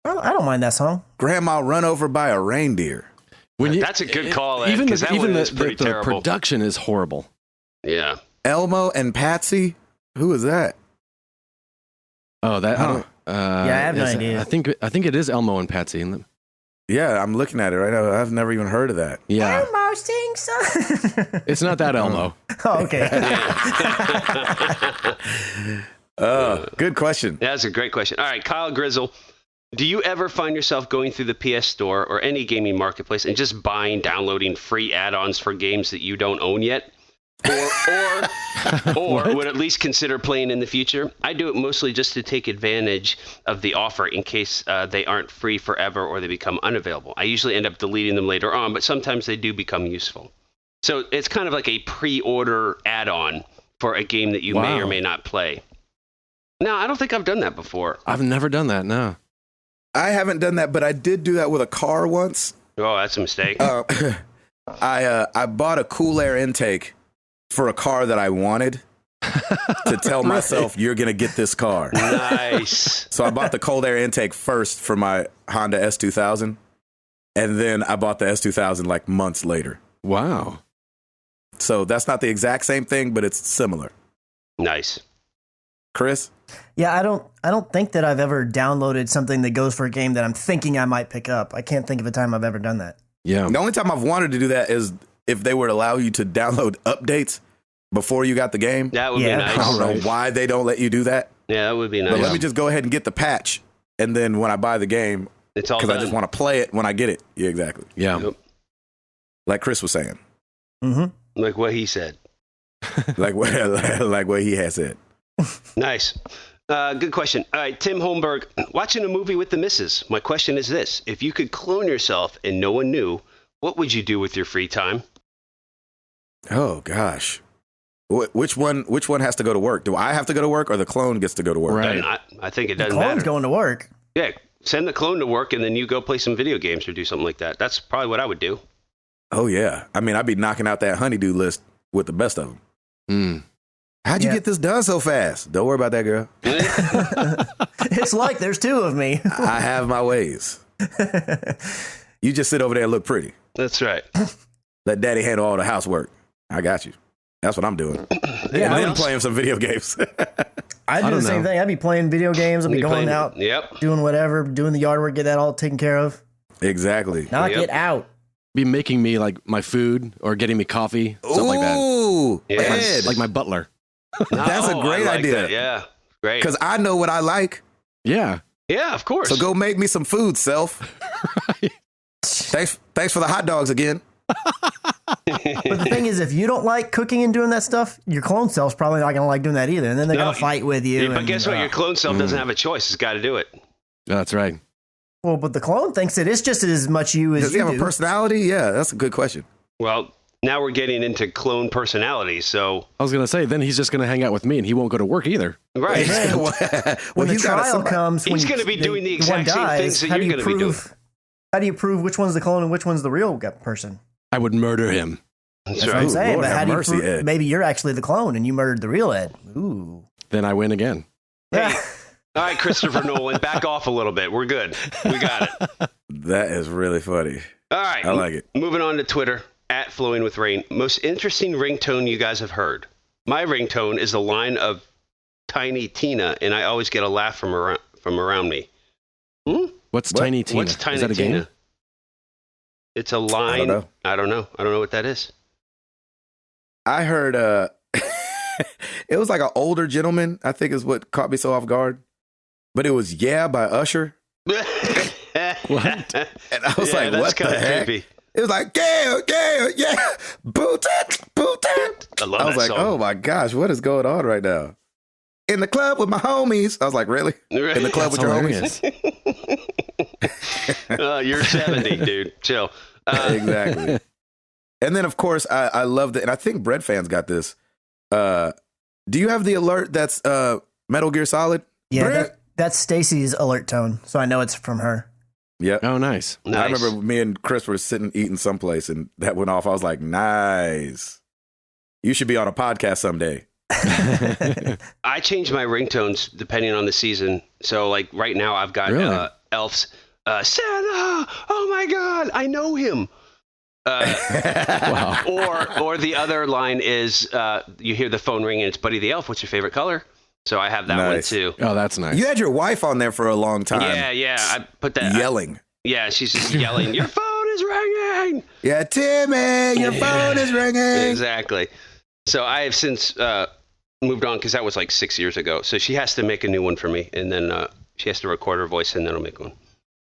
I don't mind that song. Grandma run over by a reindeer. That's a good call, Ed, even 'cause that one is the pretty terrible. production is horrible. Yeah. Elmo and Patsy? Who is that? Oh, that. I Huh. don't, I have no idea. I think it is Elmo and Patsy. Yeah, I'm looking at it right now. I've never even heard of that. Yeah, Elmo sings song. it's not that Elmo. Oh, okay. Good question. That's a great question. All right, Kyle Grizzle. Do you ever find yourself going through the PS Store or any gaming marketplace and just downloading free add-ons for games that you don't own yet? Or would at least consider playing in the future? I do it mostly just to take advantage of the offer in case they aren't free forever or they become unavailable. I usually end up deleting them later on, but sometimes they do become useful. So it's kind of like a pre-order add-on for a game that you may or may not play. No, I don't think I've done that before. I've never done that. No. I haven't done that, but I did do that with a car once. Oh, that's a mistake. I bought a cool air intake for a car that I wanted to tell myself, you're going to get this car. Nice. So I bought the cold air intake first for my Honda S2000, and then I bought the S2000 like months later. Wow. So that's not the exact same thing, but it's similar. Nice. Chris? Yeah, I don't think that I've ever downloaded something that goes for a game that I'm thinking I might pick up. I can't think of a time I've ever done that. Yeah. The only time I've wanted to do that is if they would allow you to download updates before you got the game. That would be nice. I don't know why they don't let you do that. Yeah, that would be nice. But let me just go ahead and get the patch, and then when I buy the game, It's all because I done. just want to play it when I get it. Yeah, exactly. Yeah. Yep. Like Chris was saying. Mm-hmm. Like what he said. like what he has said. Nice. Good question. All right, Tim Holmberg. Watching a movie with the missus. My question is this. If you could clone yourself and no one knew, what would you do with your free time? Oh, gosh. Which one has to go to work? Do I have to go to work or the clone gets to go to work? Right. I think it The doesn't clone's matter. going to work. Yeah, send the clone to work and then you go play some video games or do something like that. That's probably what I would do. Oh, yeah. I mean, I'd be knocking out that honeydew list with the best of them. Mm. How'd you get this done so fast? Don't worry about that, girl. It's like there's two of me. I have my ways. You just sit over there and look pretty. That's right. Let daddy handle all the housework. I got you. That's what I'm doing. Yeah, and then playing some video games. I do the same thing. I'd be playing video games. I'd be going out, doing whatever, doing the yard work, get that all taken care of. Exactly. Knock it out. Be making me like my food or getting me coffee, something like that. Ooh, Yes. Like my butler. That's a great idea. That. Yeah, great. Because I know what I like. Yeah. Yeah, of course. So go make me some food, self. Thanks for the hot dogs again. But the thing is, if you don't like cooking and doing that stuff, your clone self's probably not going to like doing that either. And then they're going to fight with you. Yeah, but guess what? Your clone self doesn't have a choice. It's got to do it. That's right. Well, but the clone thinks it is just as much you as Does he you have do. a personality? Yeah, that's a good question. Well, now we're getting into clone personalities. So I was going to say, then he's just going to hang out with me and he won't go to work either. right. When the he's got trial comes, He's going to be doing the exact same things that you're going to be doing. How do you prove which one's the clone and which one's the real person? I would murder him. That's That's right. what I'm saying. Lord But have how do you mercy, prove? Ed. Maybe you're actually the clone and you murdered the real Ed. Ooh. Then I win again. Hey, all right, Christopher Nolan, back off a little bit. We're good. We got it. That is really funny. All right. I like it. Moving on to Twitter, @FlowingWithRain. Most interesting ringtone you guys have heard. My ringtone is the line of Tiny Tina, and I always get a laugh from around me. What's Tiny Tina? What's Tiny Is that a Tina? game? It's a line. I don't know. I don't know what that is. I heard it was like an older gentleman, I think is what caught me so off guard. But it was Yeah by Usher. What? And I was like, that's what the kinda heck? creepy. It was like, yeah, boot it. I love I was that like, song. oh my gosh, what is going on right now? In the club with my homies. I was like, really? In the club That's with your hilarious. homies? You're 70, dude. Chill. Exactly. And then, of course, I loved it. And I think Bread fans got this. Do you have the alert that's Metal Gear Solid? Yeah, Brett? that's Stacy's alert tone, so I know it's from her. Yep. Oh, nice. I remember me and Chris were sitting eating someplace, and that went off. I was like, nice. You should be on a podcast someday. I change my ringtones depending on the season. So, like, right now I've got Elf's Santa. Oh, my God. I know him. Wow. Or the other line is you hear the phone ring and it's Buddy the Elf. What's your favorite color? So I have that one too. Oh, that's nice. You had your wife on there for a long time. Yeah. I put that yelling. She's just yelling. Your phone is ringing. Yeah, Timmy, your phone is ringing. Exactly. So I have since moved on because that was like 6 years ago. So she has to make a new one for me, and then she has to record her voice, and then I'll make one.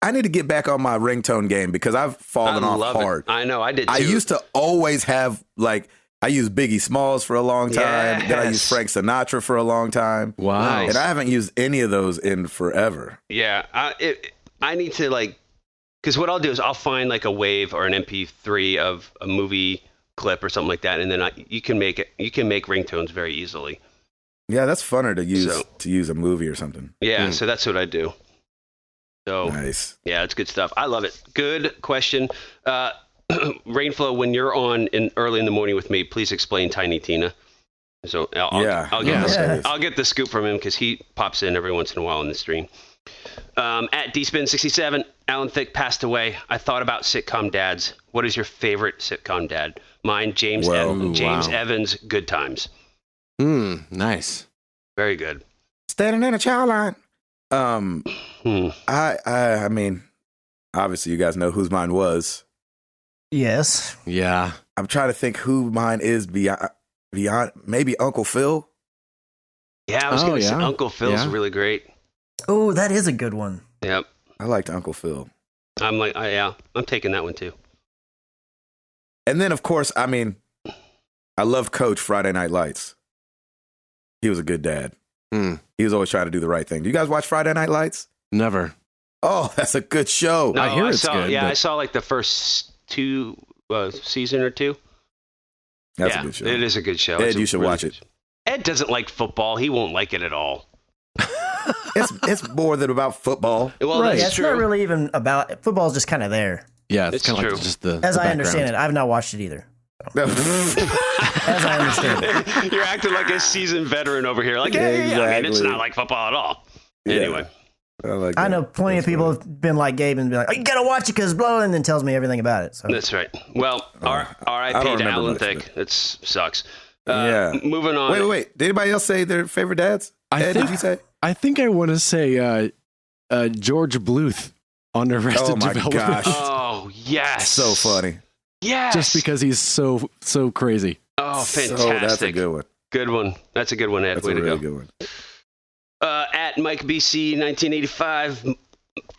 I need to get back on my ringtone game because I've fallen off hard. I know, I did too. I used to always have, like, I used Biggie Smalls for a long time. Yes. Then I used Frank Sinatra for a long time. Wow. Nice. And I haven't used any of those in forever. Yeah, I need to, like, because what I'll do is I'll find like a wave or an MP3 of a movie clip or something like that, and then you can make ringtones very easily. Yeah, that's funner to use a movie or something. Yeah, so that's what I do. So nice. Yeah, it's good stuff. I love it. Good question. Rainflow, when you're on early in the morning with me, please explain Tiny Tina. So I'll get the scoop from him because he pops in every once in a while in the stream. At DSpin67, Alan Thicke passed away. I thought about sitcom dads. What is your favorite sitcom dad? Mine, James Evans, Good Times. Nice. Very good. Standing in a child line. I mean, obviously you guys know whose mine was. Yes. Yeah. I'm trying to think who mine is beyond maybe Uncle Phil. Yeah, I was going to say Uncle Phil's really great. Oh, that is a good one. Yep. I liked Uncle Phil. I'm like, I'm taking that one too. And then, of course, I mean, I love Coach Friday Night Lights. He was a good dad. He was always trying to do the right thing. Do you guys watch Friday Night Lights? Never. Oh, that's a good show. No, I hear it's good. Yeah, I saw like the first season or two. That's a good show. It is a good show. Ed, you should watch it. Ed doesn't like football. He won't like it at all. It's more than about football. Well, right. that's It's true. not really even about football's just kind of there. Yeah, it's kind of true. like just the As the I understand it, I've not watched it either. As I understand it. You're acting like a seasoned veteran over here. Like, hey, Exactly. I mean, it's not like football at all. Yeah. Anyway. I know plenty of people have been like Gabe and be like, "Oh, you gotta watch it because blah," and then tells me everything about it. So That's right. Well, R.I.P. to Alan Thicke. It sucks. Moving on. Wait. Did anybody else say their favorite dads? Ed, did you say? I think I want to say George Bluth on Arrested Development. Gosh. Oh, yes. So funny. Yes. Just because he's so crazy. Oh, fantastic. So that's a good one. Good one. That's a good one, Ed. That's Way a to really go. good one. At Mike BC 1985,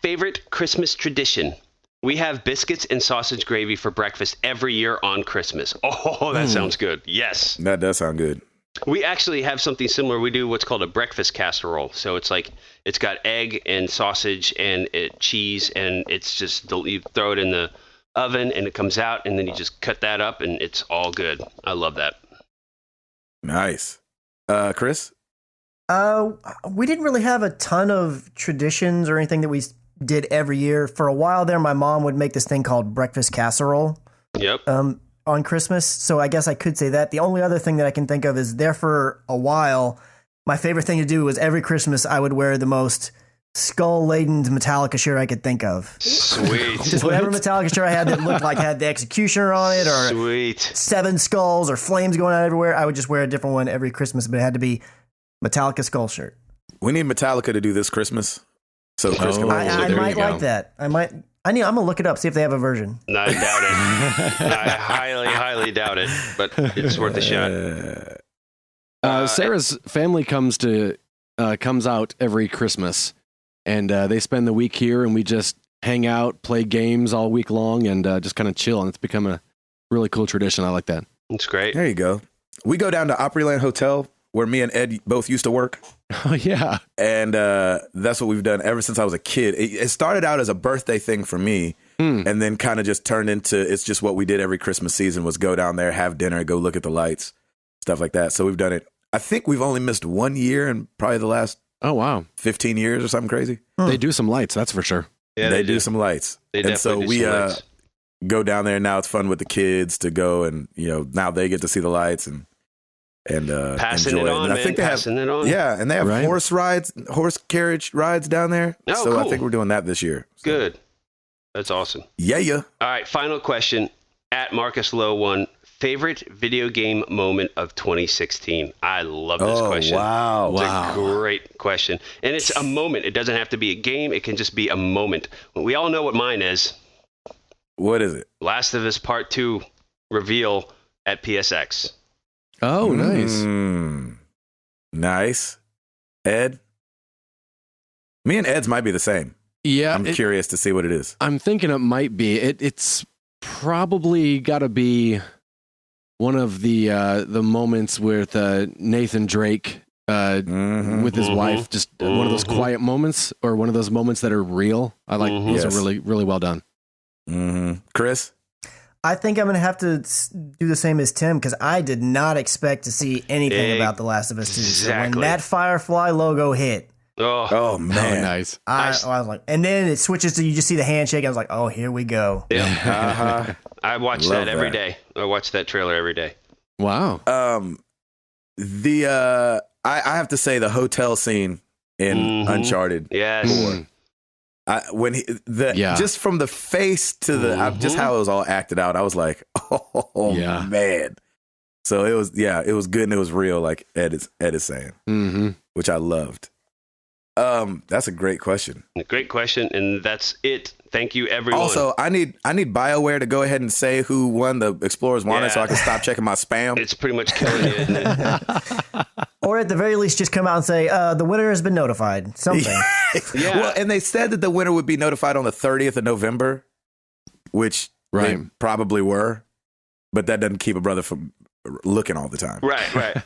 favorite Christmas tradition. We have biscuits and sausage gravy for breakfast every year on Christmas. Oh, that sounds good. Yes. That does sound good. We actually have something similar. We do what's called a breakfast casserole. So it's like, it's got egg and sausage and cheese, and it's just, you throw it in the oven and it comes out, and then you just cut that up and it's all good. I love that. Nice. Chris? We didn't really have a ton of traditions or anything that we did every year. For a while there, my mom would make this thing called breakfast casserole. Yep. On Christmas. So I guess I could say that. The only other thing that I can think of is there for a while, my favorite thing to do was every Christmas I would wear the most skull-laden Metallica shirt I could think of. Sweet. Just whatever Metallica shirt I had that looked like had the Executioner on it or Sweet. 7 skulls or flames going out everywhere. I would just wear a different one every Christmas, but it had to be Metallica skull shirt. We need Metallica to do this Christmas. So Chris can I might like that. I'm gonna look it up, see if they have a version. No, I doubt it. I highly doubt it, but it's worth a shot. Sarah's family comes out every Christmas, and they spend the week here, and we just hang out, play games all week long, and just kind of chill. And it's become a really cool tradition. I like that. It's great. There you go. We go down to Opryland Hotel, where me and Ed both used to work. Oh, yeah. And that's what we've done ever since I was a kid. It started out as a birthday thing for me, and then kind of just turned into, it's just what we did every Christmas season was go down there, have dinner, go look at the lights, stuff like that. So we've done it. I think we've only missed 1 year in probably the last 15 years or something crazy. They do some lights, that's for sure. Yeah, they do some lights. And so we go down there. Now it's fun with the kids to go, and now they get to see the lights and passing enjoy it on, and I think they passing it on. Yeah, and they have horse carriage rides down there. Oh, so cool. I think we're doing that this year. So. Good. That's awesome. Yeah. All right, final question. At Marcus Lowe 1, favorite video game moment of 2016? I love this question. Wow. It's a great question. And it's a moment. It doesn't have to be a game. It can just be a moment. We all know what mine is. What is it? Last of Us Part 2 reveal at PSX. Oh, nice. Nice. Ed? Me and Ed's might be the same. Yeah. I'm curious to see what it is. I'm thinking it might be. It's probably got to be one of the moments with Nathan Drake with his wife. Just one of those quiet moments, or one of those moments that are real. I like those are really, really well done. Chris? I think I'm going to have to do the same as Tim, because I did not expect to see anything about The Last of Us 2. Exactly. So when that Firefly logo hit, oh man, nice. I was like, and then it switches to you just see the handshake. I was like, oh, here we go. Yeah. I watch that every day. I watch that trailer every day. Wow. I have to say the hotel scene in Uncharted. Yes. Just from the face to the just how it was all acted out, I was like, oh man. So it was good and it was real, like Ed is saying, which I loved. That's a great question. Great question, and that's it. Thank you, everyone. Also, I need BioWare to go ahead and say who won the Explorers Wanted, so I can stop checking my spam. It's pretty much killing you, isn't it? Or at the very least, just come out and say the winner has been notified. Something. Yeah. Well, and they said that the winner would be notified on the 30th of November, which they probably were, but that doesn't keep a brother from looking all the time. Right.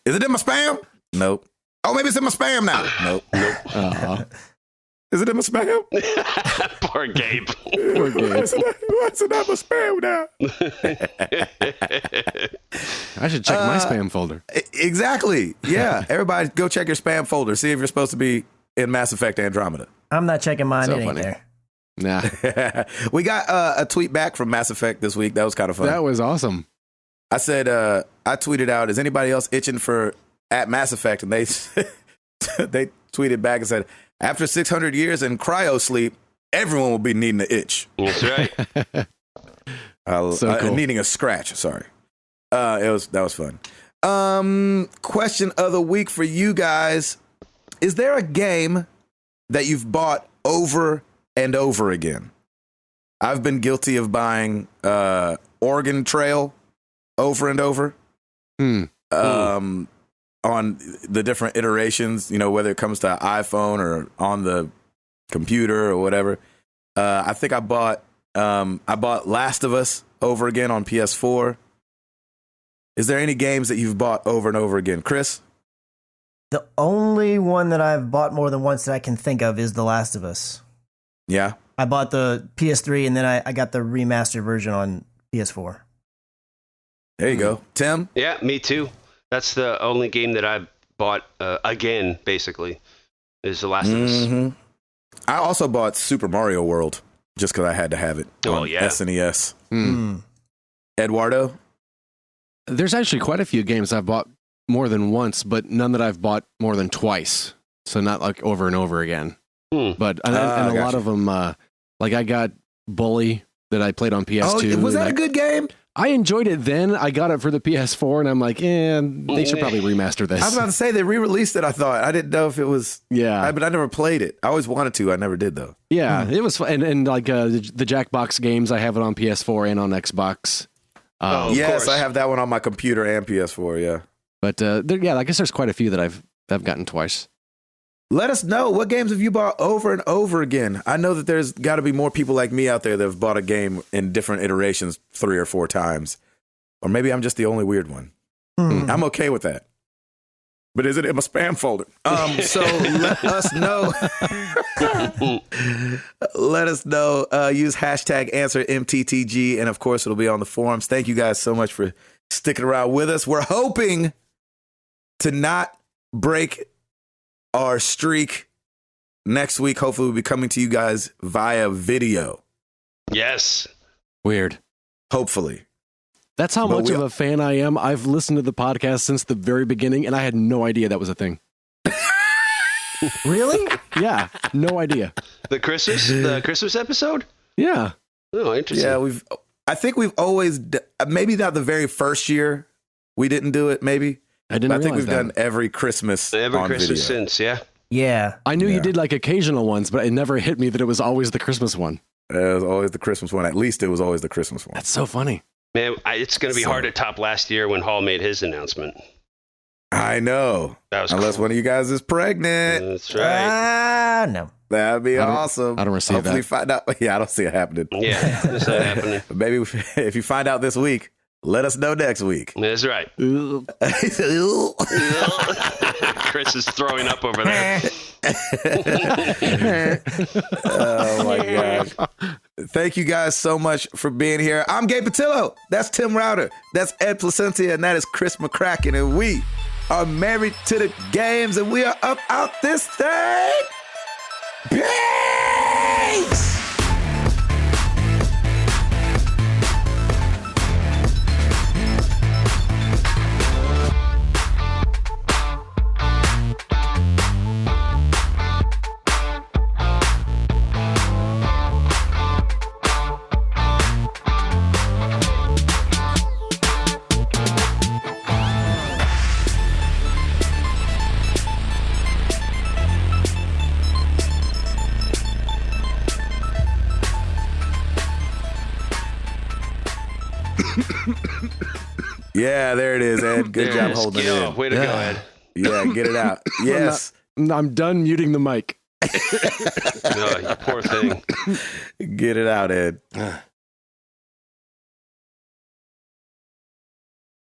Is it in my spam? Nope. Oh, maybe it's in my spam now. Nope. Is it in my spam? Poor Gabe. Why is it in my spam now? I should check my spam folder. Exactly. Yeah. Everybody go check your spam folder. See if you're supposed to be in Mass Effect Andromeda. I'm not checking mine. So it ain't funny. there. Nah. We got a tweet back from Mass Effect this week. That was kind of fun. That was awesome. I said, I tweeted out, is anybody else itching for at Mass Effect? And they they tweeted back and said, after 600 years in cryo sleep, everyone will be needing an itch. That's right. So cool. Needing a scratch. Sorry. That was fun. Question of the week for you guys. Is there a game that you've bought over and over again? I've been guilty of buying Oregon Trail over and over. On the different iterations, whether it comes to iPhone or on the computer or whatever. I think I bought Last of Us over again on PS4. Is there any games that you've bought over and over again? Chris? The only one that I've bought more than once that I can think of is The Last of Us. Yeah. I bought the PS3 and then I got the remastered version on PS4. There you go. Tim? Yeah, me too. That's the only game that I've bought again, basically, is The Last of Us. I also bought Super Mario World just because I had to have it on SNES. Eduardo? There's actually quite a few games I've bought more than once, but none that I've bought more than twice. So not like over and over again. But and a lot of them, like I got Bully that I played on PS2. Oh, was that a good game? I enjoyed it then. I got it for the PS4, and I'm like, they should probably remaster this. I was about to say, they re-released it, I thought. I didn't know if it was... Yeah. But I never played it. I always wanted to. I never did, though. Yeah, it was fun. And like the Jackbox games, I have it on PS4 and on Xbox. Yes, I have that one on my computer and PS4, yeah. But I guess there's quite a few that I've gotten twice. Let us know, what games have you bought over and over again? I know that there's got to be more people like me out there that have bought a game in different iterations 3 or 4 times. Or maybe I'm just the only weird one. I'm okay with that. But is it in my spam folder? So let us know. Let us know. Use hashtag AnswerMTTG. And of course, it'll be on the forums. Thank you guys so much for sticking around with us. We're hoping to not break our streak next week, hopefully, we'll be coming to you guys via video. Yes. Weird. Hopefully. That's how much of a fan I am. I've listened to the podcast since the very beginning, and I had no idea that was a thing. Really? Yeah, no idea. The Christmas episode? Yeah. Oh, interesting. Yeah, I think we've always, maybe not the very first year we didn't do it, maybe. I think we've done every Christmas on Christmas video. since, yeah. Yeah. I knew you did like occasional ones, but it never hit me that it was always the Christmas one. It was always the Christmas one. At least it was always the Christmas one. That's so funny. Man, it's going to be hard to top last year when Hall made his announcement. I know. That was Unless cool. one of you guys is pregnant. That's right. No. That'd be awesome. I don't receive Hopefully that. find out. Yeah, I don't see it happening. Yeah, that's not happening. But maybe if you find out this week, let us know next week. That's right. Oh Chris is throwing up over there. my gosh. Thank you guys so much for being here. I'm Gabe Patillo. That's Tim Router. That's Ed Placentia. And that is Chris McCracken. And we are married to the games. And we are up out this thing. Peace! Yeah, there it is, Ed. Good job holding it in. Way to go, Ed. Yeah, get it out. Yes. I'm done muting the mic. No, you poor thing. Get it out, Ed.